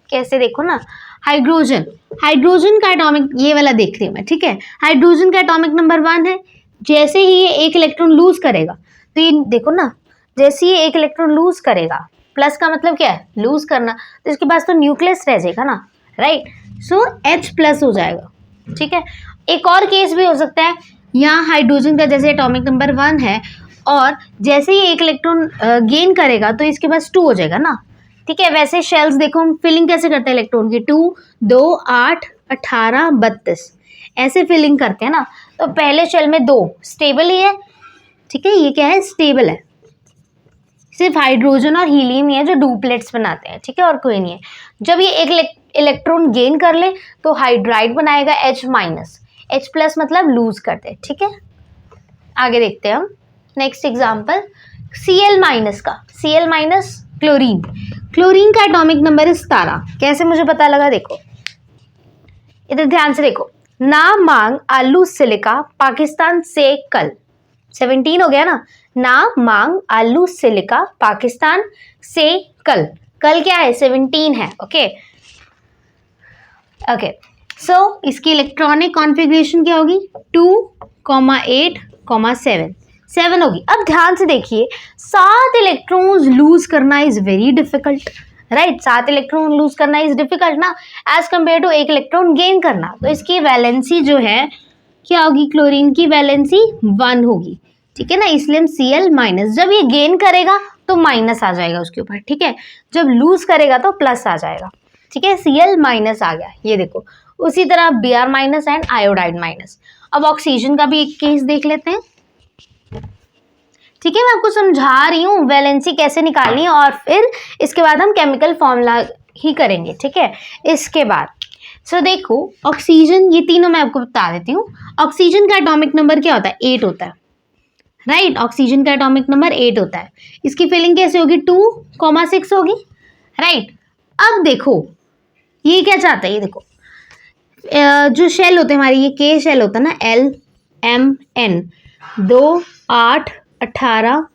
कैसे देखो ना, हाइड्रोजन, हाइड्रोजन का एटॉमिक ये वाला देख रही हूँ मैं, ठीक है। हाइड्रोजन का एटॉमिक नंबर 1 है, जैसे ही ये 1 इलेक्ट्रॉन लूज करेगा तो ये देखो ना, जैसे ही 1 इलेक्ट्रॉन लूज करेगा, प्लस का मतलब क्या है लूज करना, तो इसके पास तो न्यूक्लियस रह जाएगा ना, राइट। सो H+ हो जाएगा, ठीक है। एक और केस भी हो सकता है, यहाँ हाइड्रोजन का जैसे एटॉमिक नंबर 1 है, और जैसे ही 1 इलेक्ट्रॉन गेन करेगा तो इसके पास 2 हो जाएगा ना, ठीक है। वैसे शेल्स देखो हम फिलिंग कैसे करते हैं इलेक्ट्रॉन की, 2 2 8 18 32 ऐसे फिलिंग करते हैं ना। तो पहले शेल में 2 स्टेबल ही है, ठीक है, ये क्या है स्टेबल है, सिर्फ हाइड्रोजन और हीलियम ही है जो डुप्लेट्स बनाते हैं, ठीक है, और कोई नहीं है। जब ये 1 इलेक्ट्रॉन गेन कर ले तो हाइड्राइड बनाएगा H-, H+ मतलब लूज करते हैं, ठीक है। आगे देखते हैं हम नेक्स्ट एग्जाम्पल, Cl- का, Cl- क्लोरीन, क्लोरीन का एटॉमिक नंबर है 17, कैसे मुझे पता लगा, देखो इधर ध्यान से देखो, ना मांग आलू सिलिका पाकिस्तान से कल, 17 हो गया ना मांग आलू सिलिका पाकिस्तान से कल, कल क्या है 17 है, ओके ओके। सो इसकी इलेक्ट्रॉनिक कॉन्फ़िगरेशन क्या होगी 2,8,7 7 होगी। अब ध्यान से देखिए, 7 इलेक्ट्रॉन्स लूज करना is very difficult, right. 7 electron lose करना इज डिफिकल्ट ना, as compare to 1 electron gain करना। तो इसकी वैलेंसी जो है क्या होगी, क्लोरीन की वैलेंसी 1 होगी, ठीक है ना, इसलिए हम Cl-, जब ये गेन करेगा तो माइनस आ जाएगा उसके ऊपर, ठीक है, जब लूज करेगा तो प्लस आ जाएगा, ठीक है। Cl- आ गया, ये देखो। उसी तरह Br- एंड आयोडाइड माइनस। अब ऑक्सीजन का भी एक केस देख लेते हैं, ठीक है, मैं आपको समझा रही हूँ वैलेंसी कैसे निकालनी है, और फिर इसके बाद हम केमिकल फॉर्मूला ही करेंगे, ठीक है। इसके बाद सो देखो ऑक्सीजन, ये तीनों मैं आपको बता देती हूँ। ऑक्सीजन का एटॉमिक नंबर क्या होता है 8 होता है, राइट। ऑक्सीजन का एटॉमिक नंबर 8 होता है। इसकी फिलिंग कैसे होगी? 2,6 होगी, राइट। अब देखो ये क्या चाहता है, ये देखो जो शेल होते हैं हमारी, ये के शेल होता है ना, LMN, 2, 8, 18,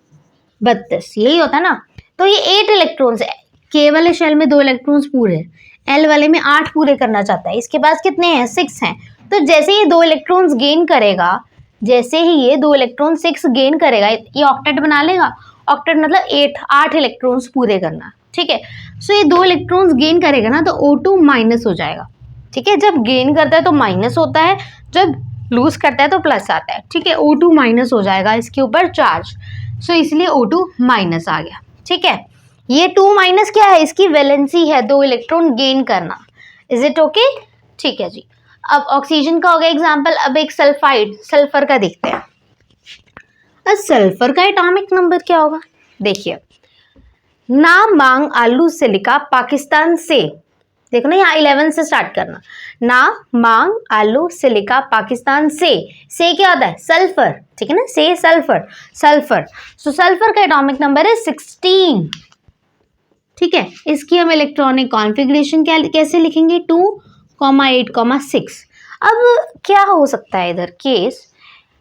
32, यही होता है ना। तो ये 8 इलेक्ट्रॉन्स है, के वाले शेल में 2 इलेक्ट्रॉन्स पूरे हैं, एल वाले में 8 पूरे करना चाहता है। इसके पास कितने हैं? 6 हैं। तो जैसे ये 2 इलेक्ट्रॉन्स गेन करेगा, जैसे ही ये 2 इलेक्ट्रॉन 6 गेन करेगा, ये ऑक्टेट बना लेगा। ऑक्टेट मतलब 8 इलेक्ट्रॉन्स पूरे करना, ठीक है। सो ये 2 इलेक्ट्रॉन्स गेन करेगा ना, तो O2 माइनस हो जाएगा, ठीक है। जब गेन करता है तो माइनस होता है, जब लूज करता है तो प्लस आता है, ठीक है। O2 माइनस हो जाएगा इसके ऊपर चार्ज, सो इसलिए O2 माइनस आ गया, ठीक है। ये 2 माइनस क्या है? इसकी वैलेंसी है, 2 इलेक्ट्रॉन गेन करना। Is it okay? ठीक है जी। अब ऑक्सीजन का हो गया एग्जाम्पल। अब एक सल्फाइड, सल्फर का देखते हैं। अब सल्फर का एटॉमिक नंबर क्या होगा? देखिए, ना मांग आलू सिलिका पाकिस्तान से, देखो ना यहाँ 11 से स्टार्ट करना। ना मांग आलू सिलिका पाकिस्तान से क्या होता है? सल्फर, ठीक है ना, से सल्फर, सल्फर। सो सल्फर का एटॉमिक नंबर है 16, ठीक है। इसकी हम इलेक्ट्रॉनिक कॉन्फ़िगरेशन कैसे लिखेंगे? 2,8,6। अब क्या हो सकता है इधर केस?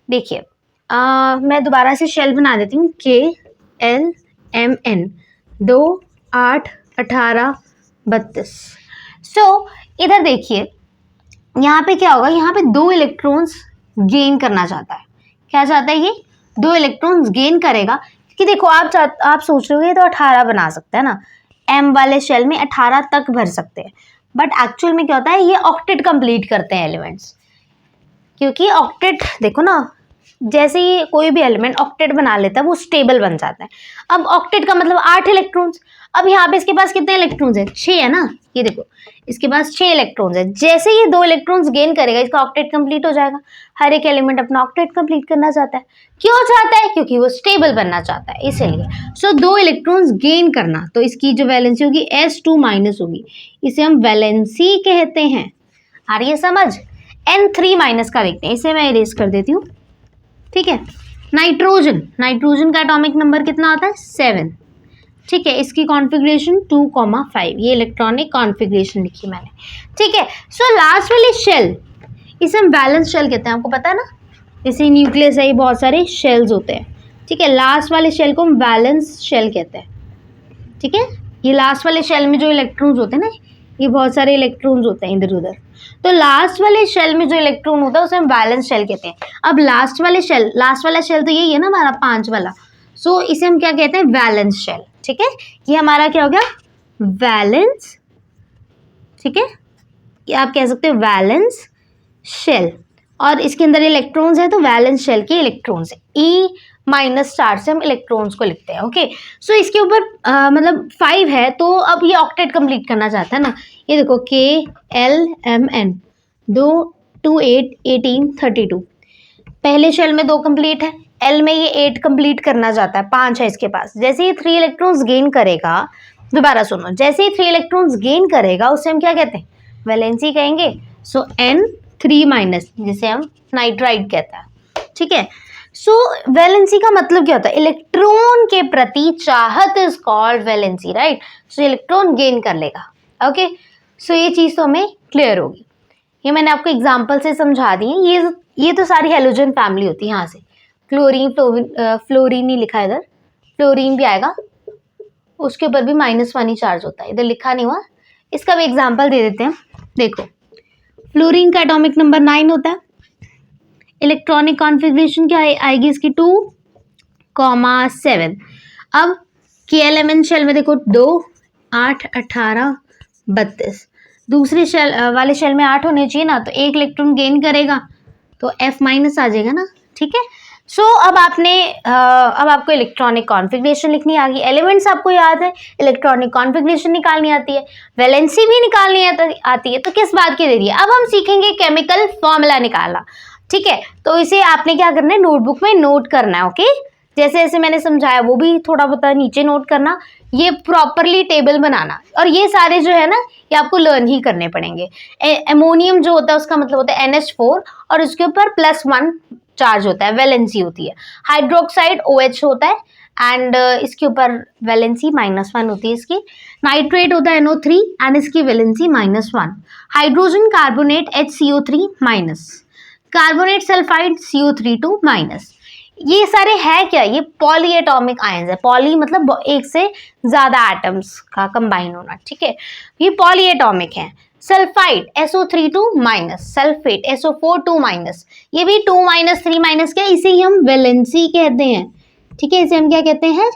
देखिए मैं दोबारा से शेल बना देती हूँ। KLMN, 2, 8, 18, 32। सो इधर देखिए यहाँ पे क्या होगा? यहाँ पे 2 इलेक्ट्रॉन्स गेन करना चाहता है। क्या चाहता है ये? 2 इलेक्ट्रॉन्स गेन करेगा, कि देखो आप सोच रहे हो ये तो 18 बना सकता है ना, M वाले शेल में 18 तक भर सकते हैं, बट एक्चुअल में क्या होता है? ये ऑक्टेट कंप्लीट करते हैं एलिमेंट्स, क्योंकि ऑक्टेट देखो ना, जैसे ही कोई भी एलिमेंट ऑक्टेट बना लेता है वो स्टेबल बन जाता है। अब ऑक्टेट का मतलब 8 इलेक्ट्रॉन्स। अब यहाँ पे इसके पास कितने इलेक्ट्रॉन्स है? 6 है ना, ये देखो इसके पास 6 इलेक्ट्रॉन्स है। जैसे ये 2 इलेक्ट्रॉन्स गेन करेगा, इसका ऑक्टेट कंप्लीट हो जाएगा। हर एक एलिमेंट अपना ऑक्टेट कंप्लीट करना चाहता है। क्यों चाहता है? क्योंकि वो स्टेबल बनना चाहता है, इसीलिए। सो 2 इलेक्ट्रॉन्स गेन करना, तो इसकी जो वैलेंसी होगी S2 माइनस होगी, इसे हम वैलेंसी कहते हैं। आ रही है समझ? N3 माइनस का देखते हैं, इसे मैं इरेज कर देती हूँ, ठीक है। नाइट्रोजन, नाइट्रोजन का एटॉमिक नंबर कितना होता है? 7, ठीक है। इसकी कॉन्फ़िगरेशन 2,5, ये इलेक्ट्रॉनिक कॉन्फ़िगरेशन लिखी मैंने, ठीक है। सो लास्ट वाली शेल, इसे हम वैलेंस शेल कहते हैं, आपको पता है ना, जैसे न्यूक्लियस है, ये बहुत सारे शेल्स होते हैं, ठीक है। लास्ट वाले शेल को हम वैलेंस शेल कहते हैं, ठीक है। ये लास्ट वाले शेल में जो इलेक्ट्रॉन्स होते हैं ना, ये बहुत सारे इलेक्ट्रॉन्स होते हैं इधर उधर, तो लास्ट वाले शेल में जो इलेक्ट्रॉन होता है उसे हम वैलेंस शेल कहते हैं। अब लास्ट वाला शेल तो यही है ना हमारा 5 वाला, सो इसे हम क्या कहते हैं? वैलेंस शेल, ठीक है। ये हमारा क्या हो गया? वैलेंस, ठीक है। ये आप कह सकते हो वैलेंस शेल, और इसके अंदर इलेक्ट्रॉन्स है तो वैलेंस शेल के इलेक्ट्रॉन्स है। E माइनस स्टार से हम इलेक्ट्रॉन्स को लिखते हैं, ओके। सो इसके ऊपर मतलब 5 है, तो अब ये ऑक्टेट कंप्लीट करना चाहता है ना। ये देखो KLMN, 2, 2, 8, 18, 32। पहले शेल में 2 कंप्लीट है, L में ये 8 कंप्लीट करना चाहता है, 5 है इसके पास। जैसे ही 3 इलेक्ट्रॉन्स गेन करेगा, दोबारा सुनो, जैसे ही 3 इलेक्ट्रॉन्स गेन करेगा उसे हम क्या कहते हैं? वैलेंसी कहेंगे। सो N3 माइनस, जिसे हम नाइट्राइड कहते हैं, ठीक है। सो वैलेंसी का मतलब क्या होता है? इलेक्ट्रॉन के प्रति चाहत is called valency, right. So electron gain कर लेगा, ओके। सो ये चीज़ तो हमें क्लियर होगी, ये मैंने आपको एग्जांपल से समझा दी है। ये तो सारी हेलोजन फैमिली होती है। यहाँ से क्लोरीन, फ्लोरीन नहीं लिखा इधर, फ्लोरीन भी आएगा, उसके ऊपर भी -1 ही चार्ज होता है, इधर लिखा नहीं हुआ। इसका भी एग्जाम्पल दे देते हैं। देखो फ्लोरीन का एटॉमिक नंबर 9 होता है। इलेक्ट्रॉनिक कॉन्फ़िगरेशन क्या आएगी इसकी? 2,7। अब KLMN शेल में देखो 2, 8, 18, 32। दूसरे शेल वाले शेल में 8 होने चाहिए ना, तो 1 इलेक्ट्रॉन गेन करेगा तो F माइनस आ जाएगा ना, ठीक है। सो अब आपको इलेक्ट्रॉनिक कॉन्फ़िगरेशन लिखनी आ गई, एलिमेंट्स आपको याद है, इलेक्ट्रॉनिक कॉन्फ़िगरेशन निकालनी आती है, वैलेंसी भी निकालनी आती है, तो किस बात की देरी है? अब हम सीखेंगे केमिकल फॉर्मूला निकालना, ठीक है। तो इसे आपने क्या करना है? नोटबुक में नोट करना है, ओके। जैसे जैसे मैंने समझाया वो भी थोड़ा बहुत नीचे नोट करना, ये प्रॉपरली टेबल बनाना, और ये सारे जो है ना ये आपको लर्न ही करने पड़ेंगे। एमोनियम जो होता है उसका मतलब होता है NH4, और उसके ऊपर +1 चार्ज होता है, वैलेंसी होती है। हाइड्रोक्साइड OH होता है एंड इसके ऊपर वैलेंसी -1 होती है इसकी। नाइट्रेट होता है NO3 एंड इसकी valency -1। Hydrogen carbonate HCO3 minus, carbonate sulphide CO3 ये सारे है क्या, ये पॉलीएटॉमिक आयंस है। पॉली मतलब एक से ज्यादा एटम्स का कंबाइन होना, ठीक है, ये पॉलीएटॉमिक है। सल्फाइड SO3 सल्फेट SO4 ये भी 2 3 क्या, इसे ही हम वैलेंसी कहते हैं, ठीक है, इसे हम क्या कहते हैं,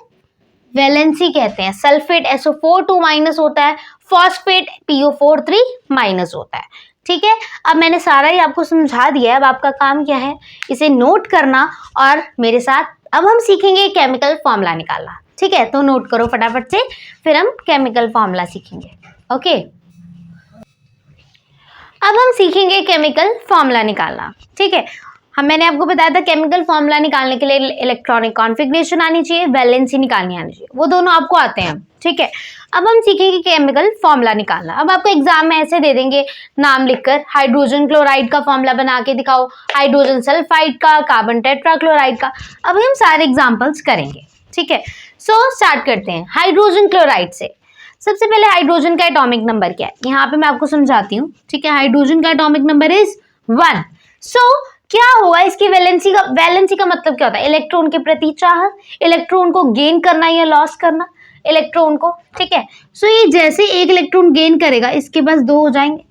वैलेंसी कहते हैं। सल्फेट SO4 होता है, फॉस्फेट PO4 होता है, ठीक है। अब मैंने सारा ही आपको समझा दिया है, अब आपका काम क्या है, इसे नोट करना और मेरे साथ अब हम सीखेंगे केमिकल फॉर्मूला निकालना, ठीक है। तो नोट करो फटाफट से, फिर हम केमिकल फॉर्मूला सीखेंगे। ओके, अब हम सीखेंगे केमिकल फॉर्मूला निकालना, ठीक है। मैंने आपको बताया था केमिकल फॉर्मूला निकालने के लिए इलेक्ट्रॉनिक कॉन्फ़िगरेशन आनी चाहिए, वैलेंसी निकालनी आनी चाहिए, वो दोनों आपको आते हैं, ठीक है। अब हम सीखेंगे केमिकल फॉर्मूला निकालना। अब आपको एग्जाम में ऐसे दे देंगे नाम लिखकर, हाइड्रोजन क्लोराइड का फॉर्मूला बना के दिखाओ, हाइड्रोजन सल्फाइड का, कार्बन टेट्राक्लोराइड का। अब हम सारे एग्जाम्पल्स करेंगे, ठीक है। सो स्टार्ट करते हैं हाइड्रोजन क्लोराइड से। सबसे पहले हाइड्रोजन का एटॉमिक नंबर क्या है, यहाँ पे मैं आपको समझाती हूँ, ठीक है। हाइड्रोजन का एटॉमिक नंबर इज 1। सो क्या हुआ इसकी वैलेंसी का मतलब क्या होता है, इलेक्ट्रॉन के प्रति चाह, इलेक्ट्रॉन को गेन करना या लॉस करना इलेक्ट्रॉन को, ठीक है। सो ये जैसे एक इलेक्ट्रॉन गेन करेगा इसके पास 2 हो जाएंगे।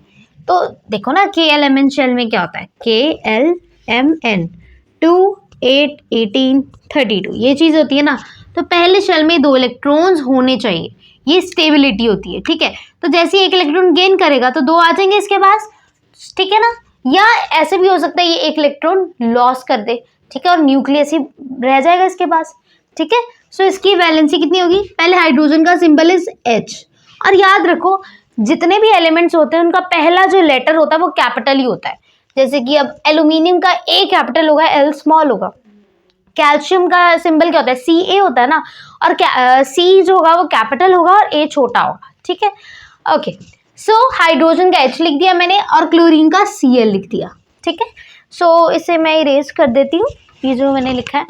तो देखो ना KLMN शेल में क्या होता है, KLMN 2 8 18 32 ये चीज होती है ना। तो पहले शेल में 2 इलेक्ट्रॉन्स होने चाहिए, ये स्टेबिलिटी होती है, ठीक है। तो जैसे एक इलेक्ट्रॉन गेन करेगा तो 2 आ जाएंगे इसके पास, ठीक है ना। या ऐसे भी हो सकता है ये एक इलेक्ट्रॉन लॉस कर दे, ठीक है, और न्यूक्लियस ही रह जाएगा इसके पास, ठीक है। सो इसकी वैलेंसी कितनी होगी, पहले हाइड्रोजन का सिंबल इज H, और याद रखो जितने भी एलिमेंट्स होते हैं उनका पहला जो लेटर होता है वो कैपिटल ही होता है। जैसे कि अब एल्यूमिनियम का A कैपिटल होगा, L स्मॉल होगा। कैल्शियम का सिंबल क्या होता है, Ca होता है ना, और C जो होगा वो कैपिटल होगा और A छोटा होगा, ठीक है। ओके, सो हाइड्रोजन का H लिख दिया मैंने और क्लोरीन का Cl लिख दिया, ठीक है। सो इसे मैं इरेज कर देती हूँ, ये जो मैंने लिखा है।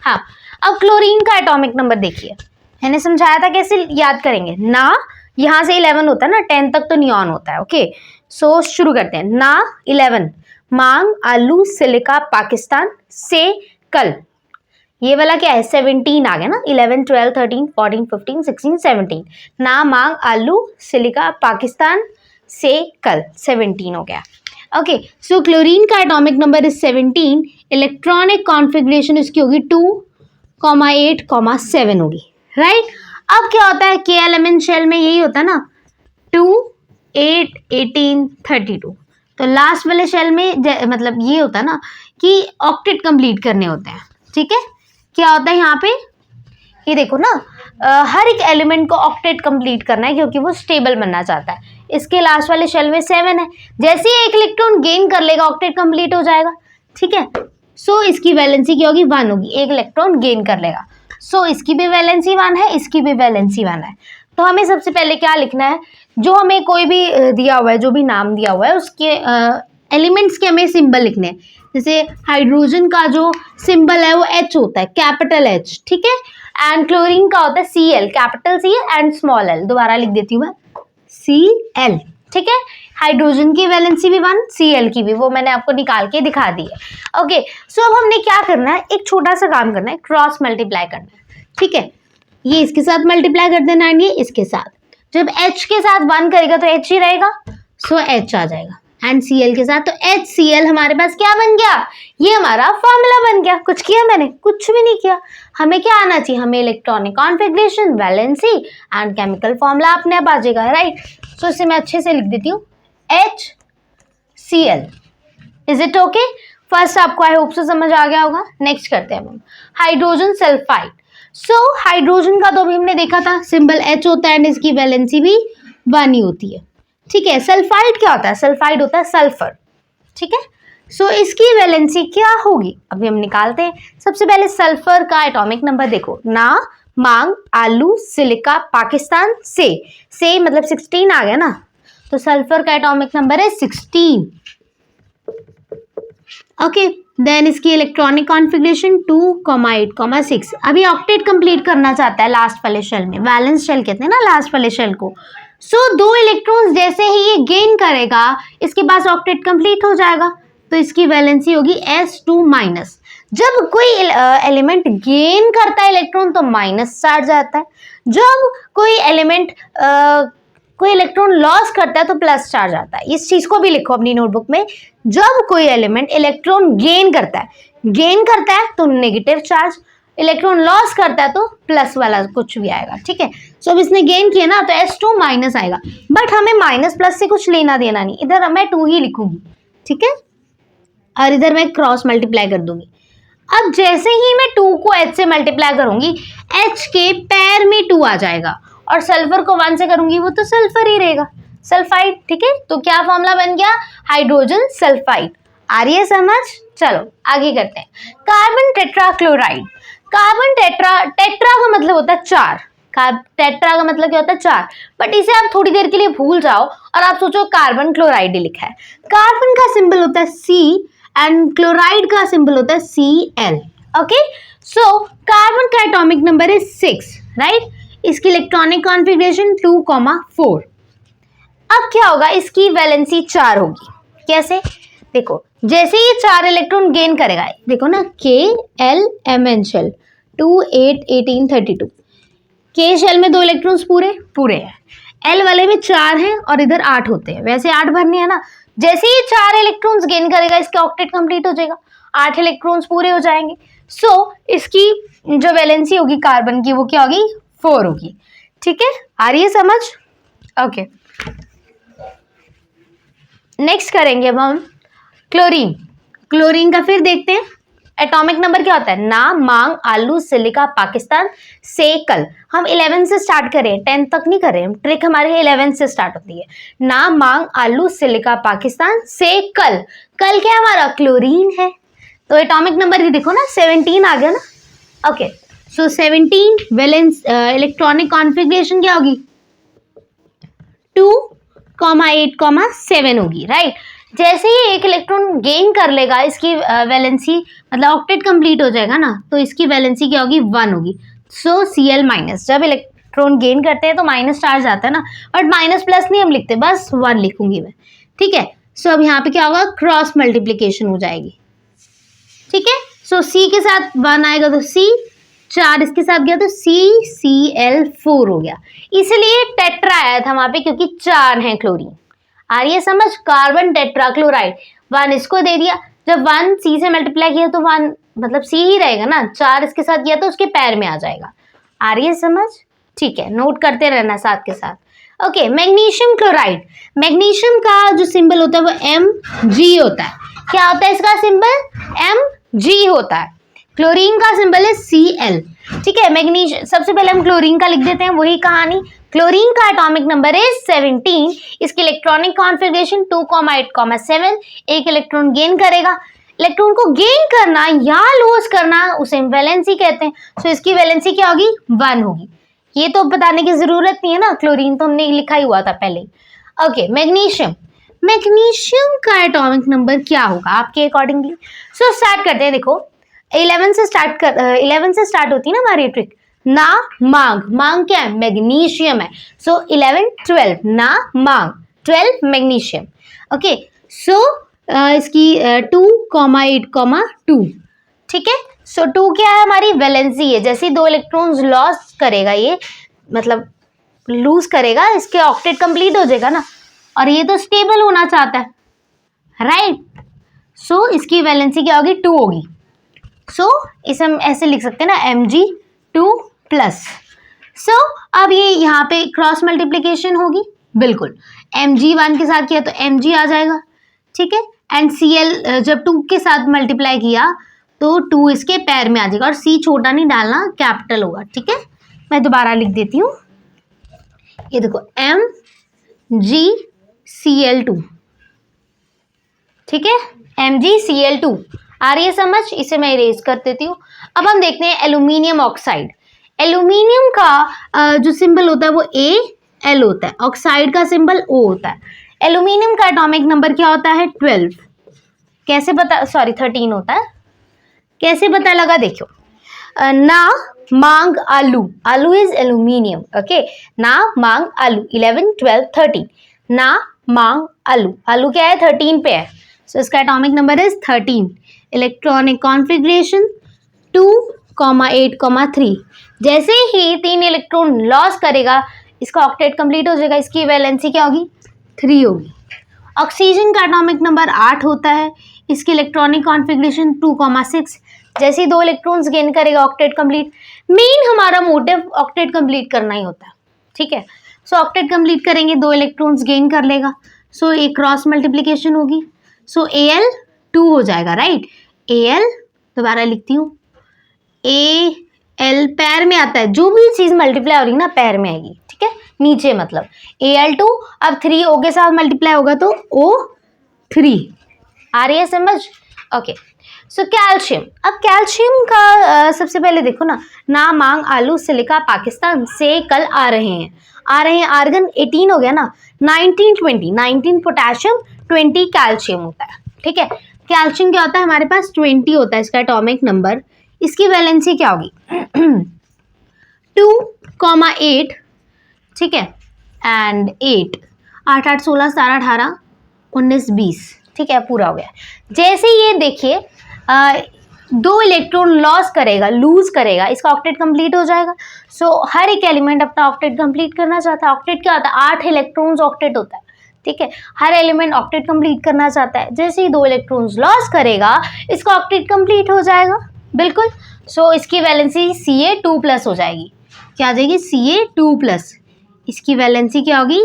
हाँ, अब क्लोरीन का एटॉमिक नंबर देखिए, मैंने समझाया था कैसे याद करेंगे ना। यहाँ से 11 होता है ना, 10 तक तो नियॉन होता है। ओके, सो शुरू करते हैं ना। 11 मांग आलू सिलिका पाकिस्तान से कल, ये वाला क्या है, 17 आ गया ना। 11 12 13 14 15 16 17 ना मांग आलू सिलिका पाकिस्तान से कल 17 हो गया। ओके, सो क्लोरीन का atomic number is 17, electronic configuration इसकी होगी 2,8,7 होगी, राइट। अब क्या होता है KLMN शेल में, यही होता है ना, 2 8 18 32। तो लास्ट वाले शेल में मतलब ये होता है ना कि ऑक्टेट कंप्लीट करने होते हैं, ठीक है। क्या होता है यहाँ पे, ये देखो ना, हर एक एलिमेंट को ऑक्टेट कंप्लीट करना है क्योंकि वो स्टेबल बनना चाहता है। इसके लास्ट वाले शेल में 7 है, जैसे ही एक इलेक्ट्रॉन गेन कर लेगा ऑक्टेट कंप्लीट हो जाएगा, ठीक है। सो इसकी वैलेंसी क्या होगी, 1 होगी, एक इलेक्ट्रॉन गेन कर लेगा। सो इसकी भी वैलेंसी 1 है, इसकी भी वैलेंसी 1 है। तो हमें सबसे पहले क्या लिखना है, जो हमें कोई भी दिया हुआ है, जो भी नाम दिया हुआ है उसके एलिमेंट्स के हमें सिंबल लिखने हैं। जैसे हाइड्रोजन का जो सिंबल है वो H होता है, कैपिटल H, ठीक है। एंड क्लोरीन का होता है Cl, capital C and small l। दोबारा लिख देती हूँ मैं, Cl, ठीक है। हाइड्रोजन की वैलेंसी भी 1, Cl की भी, वो मैंने आपको निकाल के दिखा दी है। ओके, सो अब हमने क्या करना है, एक छोटा सा काम करना है, क्रॉस मल्टीप्लाई करना है, ठीक है। ये इसके साथ मल्टीप्लाई कर देना है, ये इसके साथ। जब H के साथ 1 करेगा तो H ही रहेगा, सो H आ जाएगा। एंड Cl के साथ तो HCl हमारे पास क्या बन गया, ये हमारा फॉर्मूला बन गया। कुछ किया मैंने, कुछ भी नहीं किया। हमें क्या आना चाहिए, हमें electronic configuration, valency and chemical formula अपने आप आ जाएगा, राइट। सो इसे मैं अच्छे से लिख देती हूँ, HCl। Is it okay? First आपको आई होप से समझ आ गया होगा। नेक्स्ट करते हैं हम हाइड्रोजन सल्फाइड। सो हाइड्रोजन का तो अभी हमने देखा था, सिंबल H होता है एंड इसकी वैलेंसी भी 1 ही होती है, ठीक है। सल्फाइड क्या होता है, सल्फाइड होता है सल्फर, ठीक है। सो इसकी वैलेंसी क्या होगी, अभी हम निकालते हैं। सबसे पहले सल्फर का एटॉमिक नंबर देखो, ना मांग आलू सिलिका पाकिस्तान से मतलब 16 आ गया ना, तो सल्फर का एटॉमिक नंबर है 16। ओके, देन इसकी इलेक्ट्रॉनिक कॉन्फ़िगरेशन 2,8,6। अभी ऑक्टेट कंप्लीट करना चाहता है लास्ट वाले शेल में, वैलेंस शेल कहते हैं ना लास्ट वाले शेल को। सो 2 इलेक्ट्रॉन्स जैसे ही ये गेन करेगा इसके पास ऑक्टेट कंप्लीट हो जाएगा, तो इसकी वैलेंसी होगी S2-। जब कोई एलिमेंट गेन करता है इलेक्ट्रॉन तो माइनस चार्ज आता है, जब कोई इलेक्ट्रॉन लॉस करता है तो प्लस चार्ज आता है। इस चीज को भी लिखो अपनी नोटबुक में, जब कोई एलिमेंट इलेक्ट्रॉन गेन करता है तो नेगेटिव चार्ज, इलेक्ट्रॉन लॉस करता है तो प्लस वाला कुछ भी आएगा, ठीक है। सो अब इसने गेन किया ना तो S2- आएगा, बट हमें माइनस प्लस से कुछ लेना देना नहीं, इधर मैं 2 ही लिखूंगी, ठीक है, और इधर मैं क्रॉस मल्टीप्लाई कर दूंगी। अब जैसे ही मैं 2 को H से मल्टीप्लाई करूंगी H के पैर में 2 आ जाएगा, और सल्फर को 1 से करूंगी वो तो सल्फर ही रहेगा, सल्फाइड, ठीक है। तो क्या फॉर्मूला बन गया, हाइड्रोजन सल्फाइड। आ रही है समझ? चलो आगे करते हैं। Carbon tetrachloride. कार्बन टेट्रा का मतलब होता है 4, टेट्रा का मतलब क्या होता है 4, बट इसे आप थोड़ी देर के लिए भूल जाओ और आप सोचो कार्बन क्लोराइड ही लिखा है। कार्बन का सिंबल होता है C एंड क्लोराइड का सिंबल होता है Cl। ओके, सो कार्बन का एटॉमिक नंबर है 6, राइट। इसकी इलेक्ट्रॉनिक कॉन्फ़िगरेशन 2,4। अब क्या होगा, इसकी वैलेंसी 4 होगी। कैसे? देखो, जैसे ही 4 इलेक्ट्रॉन गेन करेगा, देखो ना KLMN शेल 2, 8, 18, 32। K शेल में 2 इलेक्ट्रॉन्स पूरे हैं, L वाले में 4 हैं और इधर 8 होते हैं, वैसे 8 भरने हैं ना। जैसे ही 4 इलेक्ट्रॉन्स गेन करेगा इसका ऑक्टेट कंप्लीट हो जाएगा, 8 इलेक्ट्रॉन्स पूरे हो जाएंगे। सो इसकी जो वैलेंसी होगी कार्बन की वो क्या होगी, 4 होगी, ठीक है। आ रही है समझ? ओके, नेक्स्ट करेंगे अब हम क्लोरीन। क्लोरीन का फिर देखते हैं। एटॉमिक नंबर क्या होता है, ना, मांग, आलू, सिलिका, पाकिस्तान, से, कल। हम 11 से स्टार्ट करें, 10 तक नहीं कर रहे हैं, ट्रिक हमारी 11 से स्टार्ट होती है। ना, मांग, आलू, सिलिका, पाकिस्तान, से, कल। कल क्या हमारा, क्लोरीन है, तो एटॉमिक नंबर ही देखो ना 17 आ गया ना। ओके, सो 17 वैलेंस इलेक्ट्रॉनिक कॉन्फ़िगरेशन क्या होगी, 2,8,7 होगी, राइट। जैसे ही एक इलेक्ट्रॉन गेन कर लेगा इसकी वैलेंसी मतलब ऑक्टेट कंप्लीट हो जाएगा ना, तो इसकी वैलेंसी क्या होगी, 1 होगी। सो Cl-। जब इलेक्ट्रॉन गेन करते हैं तो माइनस चार्ज आता है ना, बट माइनस प्लस नहीं हम लिखते, बस 1 लिखूंगी मैं, ठीक है। सो अब यहाँ पे क्या होगा, क्रॉस मल्टीप्लीकेशन हो जाएगी, ठीक है। सो C के साथ 1 आएगा तो C, 4 इसके साथ गया तो CCl4 हो गया, इसलिए टेट्रा आया था वहां पे क्योंकि 4 हैं क्लोरीन। आ रही है समझ, कार्बन टेट्राक्लोराइड। 1 इसको दे दिया, जब 1 C से मल्टीप्लाई किया तो 1 मतलब C ही रहेगा ना, 4 इसके साथ किया तो उसके पैर में आ जाएगा। आ रही है समझ? ठीक है, नोट करते रहना साथ के साथ। Okay, magnesium chloride. मैग्नीशियम का जो सिंबल होता है वो Mg होता है। क्या होता है इसका सिंबल, Mg होता है। क्लोरीन का सिंबल है Cl, ठीक है। मैग्नीशियम, सबसे पहले हम क्लोरीन का लिख देते हैं, वही कहानी। क्लोरीन का एटॉमिक नंबर है 17, इसकी इलेक्ट्रॉनिक कॉन्फ़िगरेशन 2,8,7। एक इलेक्ट्रॉन गेन करेगा, इलेक्ट्रॉन को गेन करना या लॉस करना उसे वैलेंसी कहते हैं। सो इसकी वैलेंसी क्या होगी, 1 होगी। ये तो बताने की जरूरत नहीं है ना, क्लोरीन तो हमने लिखा ही हुआ था पहले। Okay, magnesium. मैग्नीशियम का एटॉमिक नंबर क्या होगा आपके अकॉर्डिंगली? सो स्टार्ट करते हैं। देखो 11 से स्टार्ट होती है ना हमारी ट्रिक। ना, मांग, मांग क्या है, मैग्नीशियम है। सो 11, 12, ना, मांग, 12 मैग्नीशियम। ओके, सो इसकी 2,8,2, ठीक है। सो 2 क्या है हमारी, वैलेंसी है। जैसे 2 इलेक्ट्रॉन्स लॉस करेगा, ये मतलब लूज करेगा, इसके ऑक्टेट कंप्लीट हो जाएगा ना, और ये तो स्टेबल होना चाहता है, राइट। सो इसकी वैलेंसी क्या होगी, 2 होगी। सो इसे हम ऐसे लिख सकते हैं ना, Mg2+। सो अब ये यहाँ पे क्रॉस मल्टीप्लिकेशन होगी, बिल्कुल। Mg1 के साथ किया तो Mg आ जाएगा, ठीक है। एंड Cl जब 2 के साथ मल्टीप्लाई किया तो 2 इसके पैर में आ जाएगा, और C छोटा नहीं डालना, कैपिटल होगा, ठीक है। मैं दोबारा लिख देती हूँ, ये देखो MgCl2, ठीक है, MgCl2। आ रही है समझ? इसे मैं इरेज कर देती हूँ। अब हम देखते हैं एल्यूमिनियम ऑक्साइड। एल्यूमिनियम का जो सिंबल होता है वो Al होता है, ऑक्साइड का सिंबल O होता है। एल्यूमिनियम का एटॉमिक नंबर क्या होता है, 12। कैसे पता, सॉरी 13 होता है, कैसे पता लगा देखो, ना मांग आलू, आलू इज एल्यूमिनियम, ओके, ना मांग आलू 11 12 13, ना मांग आलू, आलू क्या है 13 पे है, सो इसका atomic number is 13। Electronic configuration 2,8,3, जैसे ही 3 इलेक्ट्रॉन लॉस करेगा इसका ऑक्टेट कंप्लीट हो जाएगा, इसकी वैलेंसी क्या होगी 3 होगी। ऑक्सीजन का एटॉमिक नंबर 8 होता है, इसकी इलेक्ट्रॉनिक कॉन्फ़िगरेशन 2,6, जैसे ही 2 इलेक्ट्रॉन्स गेन करेगा ऑक्टेट कंप्लीट। मेन हमारा मोटिव ऑक्टेट कंप्लीट करना ही होता है, ठीक है। सो ऑक्टेट कंप्लीट करेंगे, 2 इलेक्ट्रॉन्स गेन कर लेगा, सो एक क्रॉस मल्टीप्लिकेशन होगी, सो Al2 हो जाएगा, राइट। Al दोबारा लिखती हूँ, Al पैर में आता है, जो भी चीज मल्टीप्लाई हो रही है ना पैर में आएगी, ठीक है, नीचे मतलब Al2, अब 3 O के साथ मल्टीप्लाई होगा तो O3, आ रही है समझ, ओके। सो कैल्शियम, अब कैल्शियम का सबसे पहले देखो ना मांग आलू सिलिका पाकिस्तान से कल आ रहे हैं, आर्गन 18 हो गया ना, 19 20, 19 पोटेशियम 20 कैल्शियम होता है, ठीक है। कैल्शियम क्या होता है हमारे पास 20 होता है इसका एटॉमिक नंबर, इसकी वैलेंसी क्या होगी 2,8, ठीक है, एंड 8 8 8 16 17 18 19 20, ठीक है, पूरा हो गया। जैसे ये देखिए 2 इलेक्ट्रॉन लूज करेगा, इसका ऑक्टेट कंप्लीट हो जाएगा। सो हर एक एलिमेंट अपना ऑक्टेट कंप्लीट करना चाहता है। ऑक्टेट क्या होता है 8 इलेक्ट्रॉन्स ऑक्टेट होता है, ठीक है, हर एलिमेंट ऑक्टेट कंप्लीट करना चाहता है। जैसे ही 2 इलेक्ट्रॉन्स लॉस करेगा इसका ऑक्टेट कंप्लीट हो जाएगा, बिल्कुल। सो इसकी वैलेंसी Ca2+ हो जाएगी, क्या आ जाएगी Ca2+, इसकी वैलेंसी क्या होगी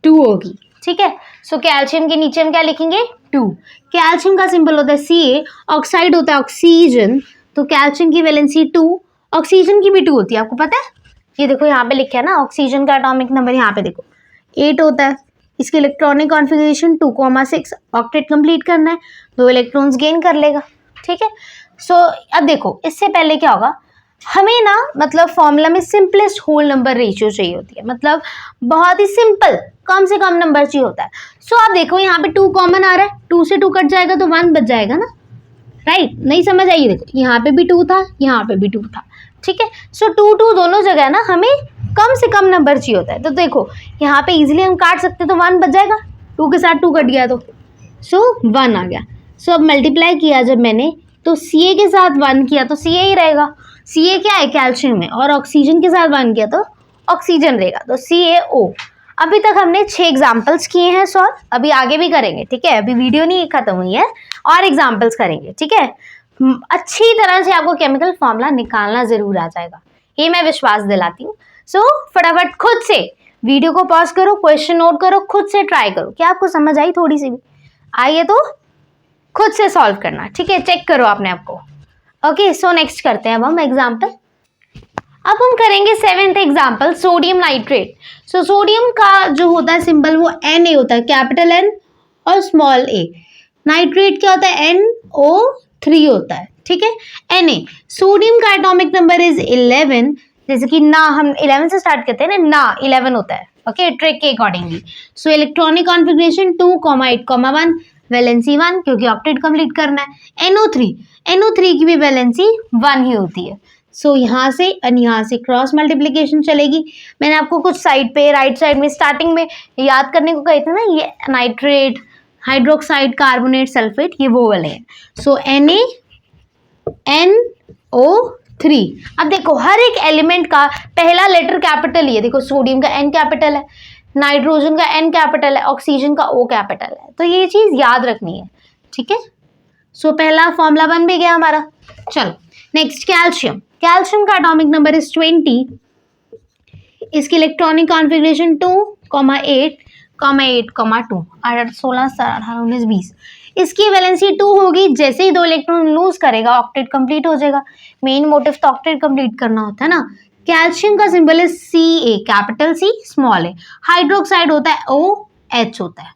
2 होगी, ठीक है। सो कैल्शियम के नीचे हम क्या लिखेंगे 2, कैल्शियम का सिंबल होता है Ca, ऑक्साइड होता है ऑक्सीजन, तो कैल्शियम की वैलेंसी 2, ऑक्सीजन की भी 2 होती है, आपको पता है, ये देखो यहाँ पे लिखा है ना, ऑक्सीजन का एटॉमिक नंबर यहाँ पे देखो 8 होता है, इसकी इलेक्ट्रॉनिक कॉन्फ़िगरेशन 2,6, ऑक्टेट कंप्लीट करना है, 2 इलेक्ट्रॉन्स गेन कर लेगा, ठीक है। सो अब देखो इससे पहले क्या होगा, हमें ना मतलब फॉर्मूला में सिंपलेस्ट होल नंबर रेशियो चाहिए होती है, मतलब बहुत ही सिंपल कम से कम नंबर चाहिए होता है। सो आप देखो यहाँ पे 2 कॉमन आ रहा है, 2 से 2 कट जाएगा तो 1 बच जाएगा ना, राइट, नहीं समझ आई, देखो यहाँ पे भी 2 था, यहाँ पे भी 2 था, ठीक है। सो 2 2 दोनों जगह ना हमें कम से कम नंबर चाहिए होता है, तो देखो यहाँ पे इजीली हम काट सकते तो 1 बच जाएगा, 2 के साथ 2 कट गया तो सो 1 आ गया। सो अब मल्टीप्लाई किया जब मैंने तो Ca के साथ 1 किया तो Ca ही रहेगा, Ca क्या है कैल्शियम है, और ऑक्सीजन के साथ 1 किया तो ऑक्सीजन रहेगा, तो CaO। अभी तक हमने 6 एग्जाम्पल्स किए हैं सॉल्व, अभी आगे भी करेंगे, ठीक है, अभी वीडियो नहीं खत्म हुई है, और एग्जाम्पल्स करेंगे, ठीक है। अच्छी तरह से आपको केमिकल फॉर्मूला निकालना जरूर आ जाएगा, ये मैं विश्वास दिलाती हूँ। सो फटाफट खुद से वीडियो को पॉज करो, क्वेश्चन नोट करो, खुद से ट्राई करो, क्या आपको समझ आई, थोड़ी सी भी आई है तो खुद से सॉल्व करना, ठीक है, चेक करो आपने आपको। ओके, सो नेक्स्ट करते हैं अब हम एग्जाम्पल। अब हम करेंगे 7th example, sodium nitrate. So sodium का जो होता है सिंबल वो Na होता है, कैपिटल N और स्मॉल a। नाइट्रेट क्या होता है NO3 होता है, ठीक है, Na। सोडियम का एटॉमिक नंबर इज 11, जैसे कि ना हम 11 से स्टार्ट करते हैं ना 11 होता है, ओके, ट्रिक के accordingly. So electronic configuration 2,8,1, valency 1 क्योंकि ऑक्टेट कंप्लीट करना है। NO3 की भी वैलेंसी 1 ही होती है। सो यहाँ से क्रॉस मल्टीप्लिकेशन चलेगी। मैंने आपको कुछ साइड पे राइट साइड में स्टार्टिंग में याद करने को कहे थे ना, ये नाइट्रेट, हाइड्रोक्साइड, कार्बोनेट, सल्फेट, ये वो वाले हैं। सो NaNO3। अब देखो हर एक एलिमेंट का पहला लेटर कैपिटल ही है, देखो सोडियम का N कैपिटल है, नाइट्रोजन का N कैपिटल है, ऑक्सीजन का O कैपिटल है, तो ये चीज याद रखनी है, ठीक है। सो पहला फॉर्मूला बन भी गया हमारा। चलो नेक्स्ट कैल्शियम। कैल्शियम का एटॉमिक नंबर इज 20, इसकी इलेक्ट्रॉनिक कॉन्फ़िगरेशन 2,8,2, 8 16 17 18 19 20, इसकी वैलेंसी 2 होगी। जैसे ही 2 इलेक्ट्रॉन लूज करेगा ऑक्टेट कंप्लीट हो जाएगा। मेन मोटिव तो ऑक्टेट कंप्लीट करना होता है ना। कैल्शियम का सिंबल है Ca, capital C small a। Hydroxide होता है OH होता है,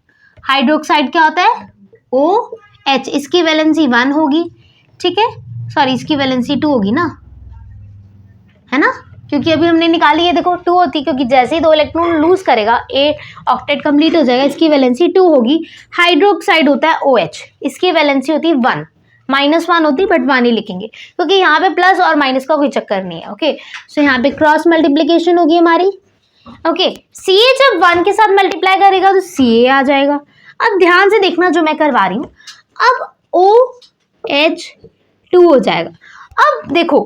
हाइड्रोक्साइड क्या होता है OH, इसकी वैलेंसी 1 होगी, ठीक है, सॉरी इसकी वैलेंसी 2 होगी ना, है ना, क्योंकि अभी हमने निकाली है, देखो 2 होती, क्योंकि जैसे ही 2 इलेक्ट्रॉन लूज करेगा ए ऑक्टेट कंप्लीट हो जाएगा, इसकी वैलेंसी 2 होगी। हाइड्रोक्साइड होता है OH, इसकी वैलेंसी होती है 1, -1 होती बट 1 ही लिखेंगे क्योंकि यहाँ पे प्लस और माइनस का कोई चक्कर नहीं है। ओके, सो यहाँ पे क्रॉस मल्टीप्लीकेशन होगी हमारी। ओके, Ca जब 1 के साथ मल्टीप्लाई करेगा तो Ca आ जाएगा। अब ध्यान से देखना जो मैं करवा रही हूँ, अब OH2 हो जाएगा। अब देखो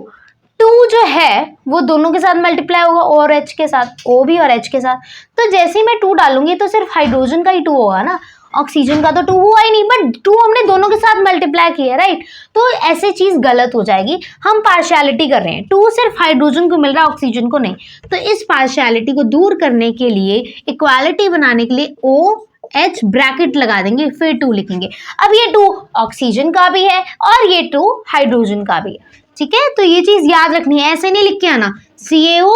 2 जो है वो दोनों के साथ मल्टीप्लाई होगा, O और H के साथ, O भी और H के साथ। तो जैसे ही मैं 2 डालूंगी तो सिर्फ हाइड्रोजन का ही 2 होगा ना, ऑक्सीजन का तो 2 हुआ ही नहीं, बट 2 हमने दोनों के साथ मल्टीप्लाई किया, राइट। तो ऐसे चीज गलत हो जाएगी, हम पार्शियलिटी कर रहे हैं, 2 सिर्फ हाइड्रोजन को मिल रहा है, ऑक्सीजन को नहीं। तो इस पार्शियलिटी को दूर करने के लिए, इक्वालिटी बनाने के लिए OH ब्रैकेट लगा देंगे, फिर 2 लिखेंगे। अब ये 2 ऑक्सीजन का भी है और ये 2 हाइड्रोजन का भी है, ठीक है। तो ये चीज याद रखनी है, ऐसे नहीं लिख के आना CaO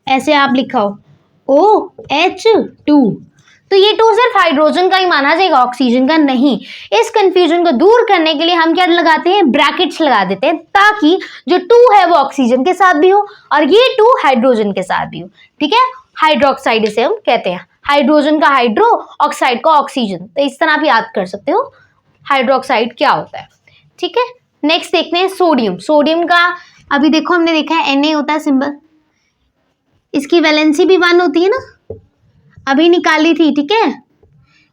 ऐसे आप लिखाओ OH2, तो ये 2 सिर्फ हाइड्रोजन का ही माना जाएगा, ऑक्सीजन का नहीं। इस कंफ्यूजन को दूर करने के लिए हम क्या लगाते हैं, ब्रैकेट्स लगा देते हैं, ताकि जो 2 है वो ऑक्सीजन के साथ भी हो और ये 2 हाइड्रोजन के साथ भी हो, ठीक है। हाइड्रोक्साइड इसे हम कहते हैं, हाइड्रोजन का हाइड्रो, ऑक्साइड का ऑक्सीजन, तो इस तरह आप याद कर सकते हो हाइड्रोक्साइड क्या होता है, ठीक है। नेक्स्ट देखते हैं सोडियम। सोडियम का अभी देखो हमने देखा है Na होता है सिंबल, इसकी वैलेंसी भी 1 होती है ना, अभी निकाली थी, ठीक है।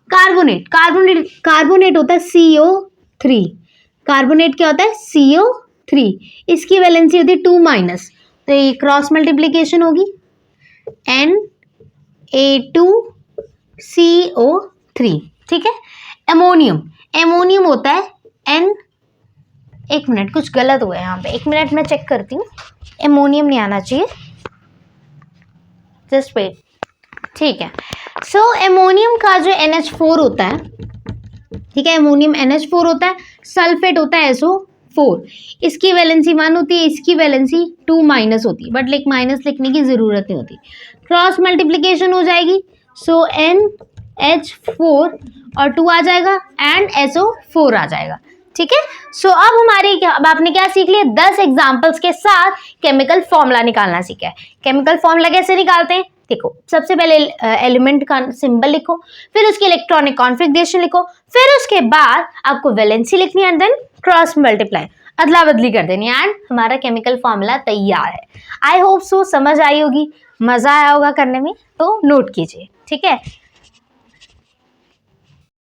कार्बोनेट, कार्बोनेट होता है CO3, कार्बोनेट क्या होता है CO3, इसकी वैलेंसी होती है 2-, तो ये क्रॉस मल्टीप्लीकेशन होगी Na2CO3, ठीक है। एमोनियम, एमोनियम होता है N, एक मिनट कुछ गलत हुआ है यहाँ पे, एक मिनट मैं चेक करती हूँ, एमोनियम नहीं आना चाहिए, जस्ट वेट, ठीक है। सो एमोनियम का जो NH4 होता है, ठीक है, एमोनियम NH4 होता है, सल्फेट होता है SO4, इसकी वैलेंसी 1 होती है, इसकी वैलेंसी 2- होती है, बट माइनस लिखने की जरूरत नहीं होती, क्रॉस मल्टीप्लीकेशन हो जाएगी, सो NH4 और 2 आ जाएगा एंड SO4 आ जाएगा, ठीक है। सो अब हमारे अब आपने क्या सीख लिया, 10 एग्जाम्पल्स के साथ केमिकल फॉर्मूला निकालना सीखा है। केमिकल फॉर्मूला कैसे निकालते हैं, देखो सबसे पहले एलिमेंट का सिंबल लिखो, फिर उसकी इलेक्ट्रॉनिक कॉन्फ़िगरेशन लिखो, फिर उसके बाद आपको वैलेंसी लिखनी है एंड देन क्रॉस मल्टीप्लाई, अदला बदली कर देनी है एंड हमारा केमिकल फॉर्मूला तैयार है। आई होप सो समझ आई होगी, मजा आया होगा करने में, तो नोट कीजिए, ठीक है।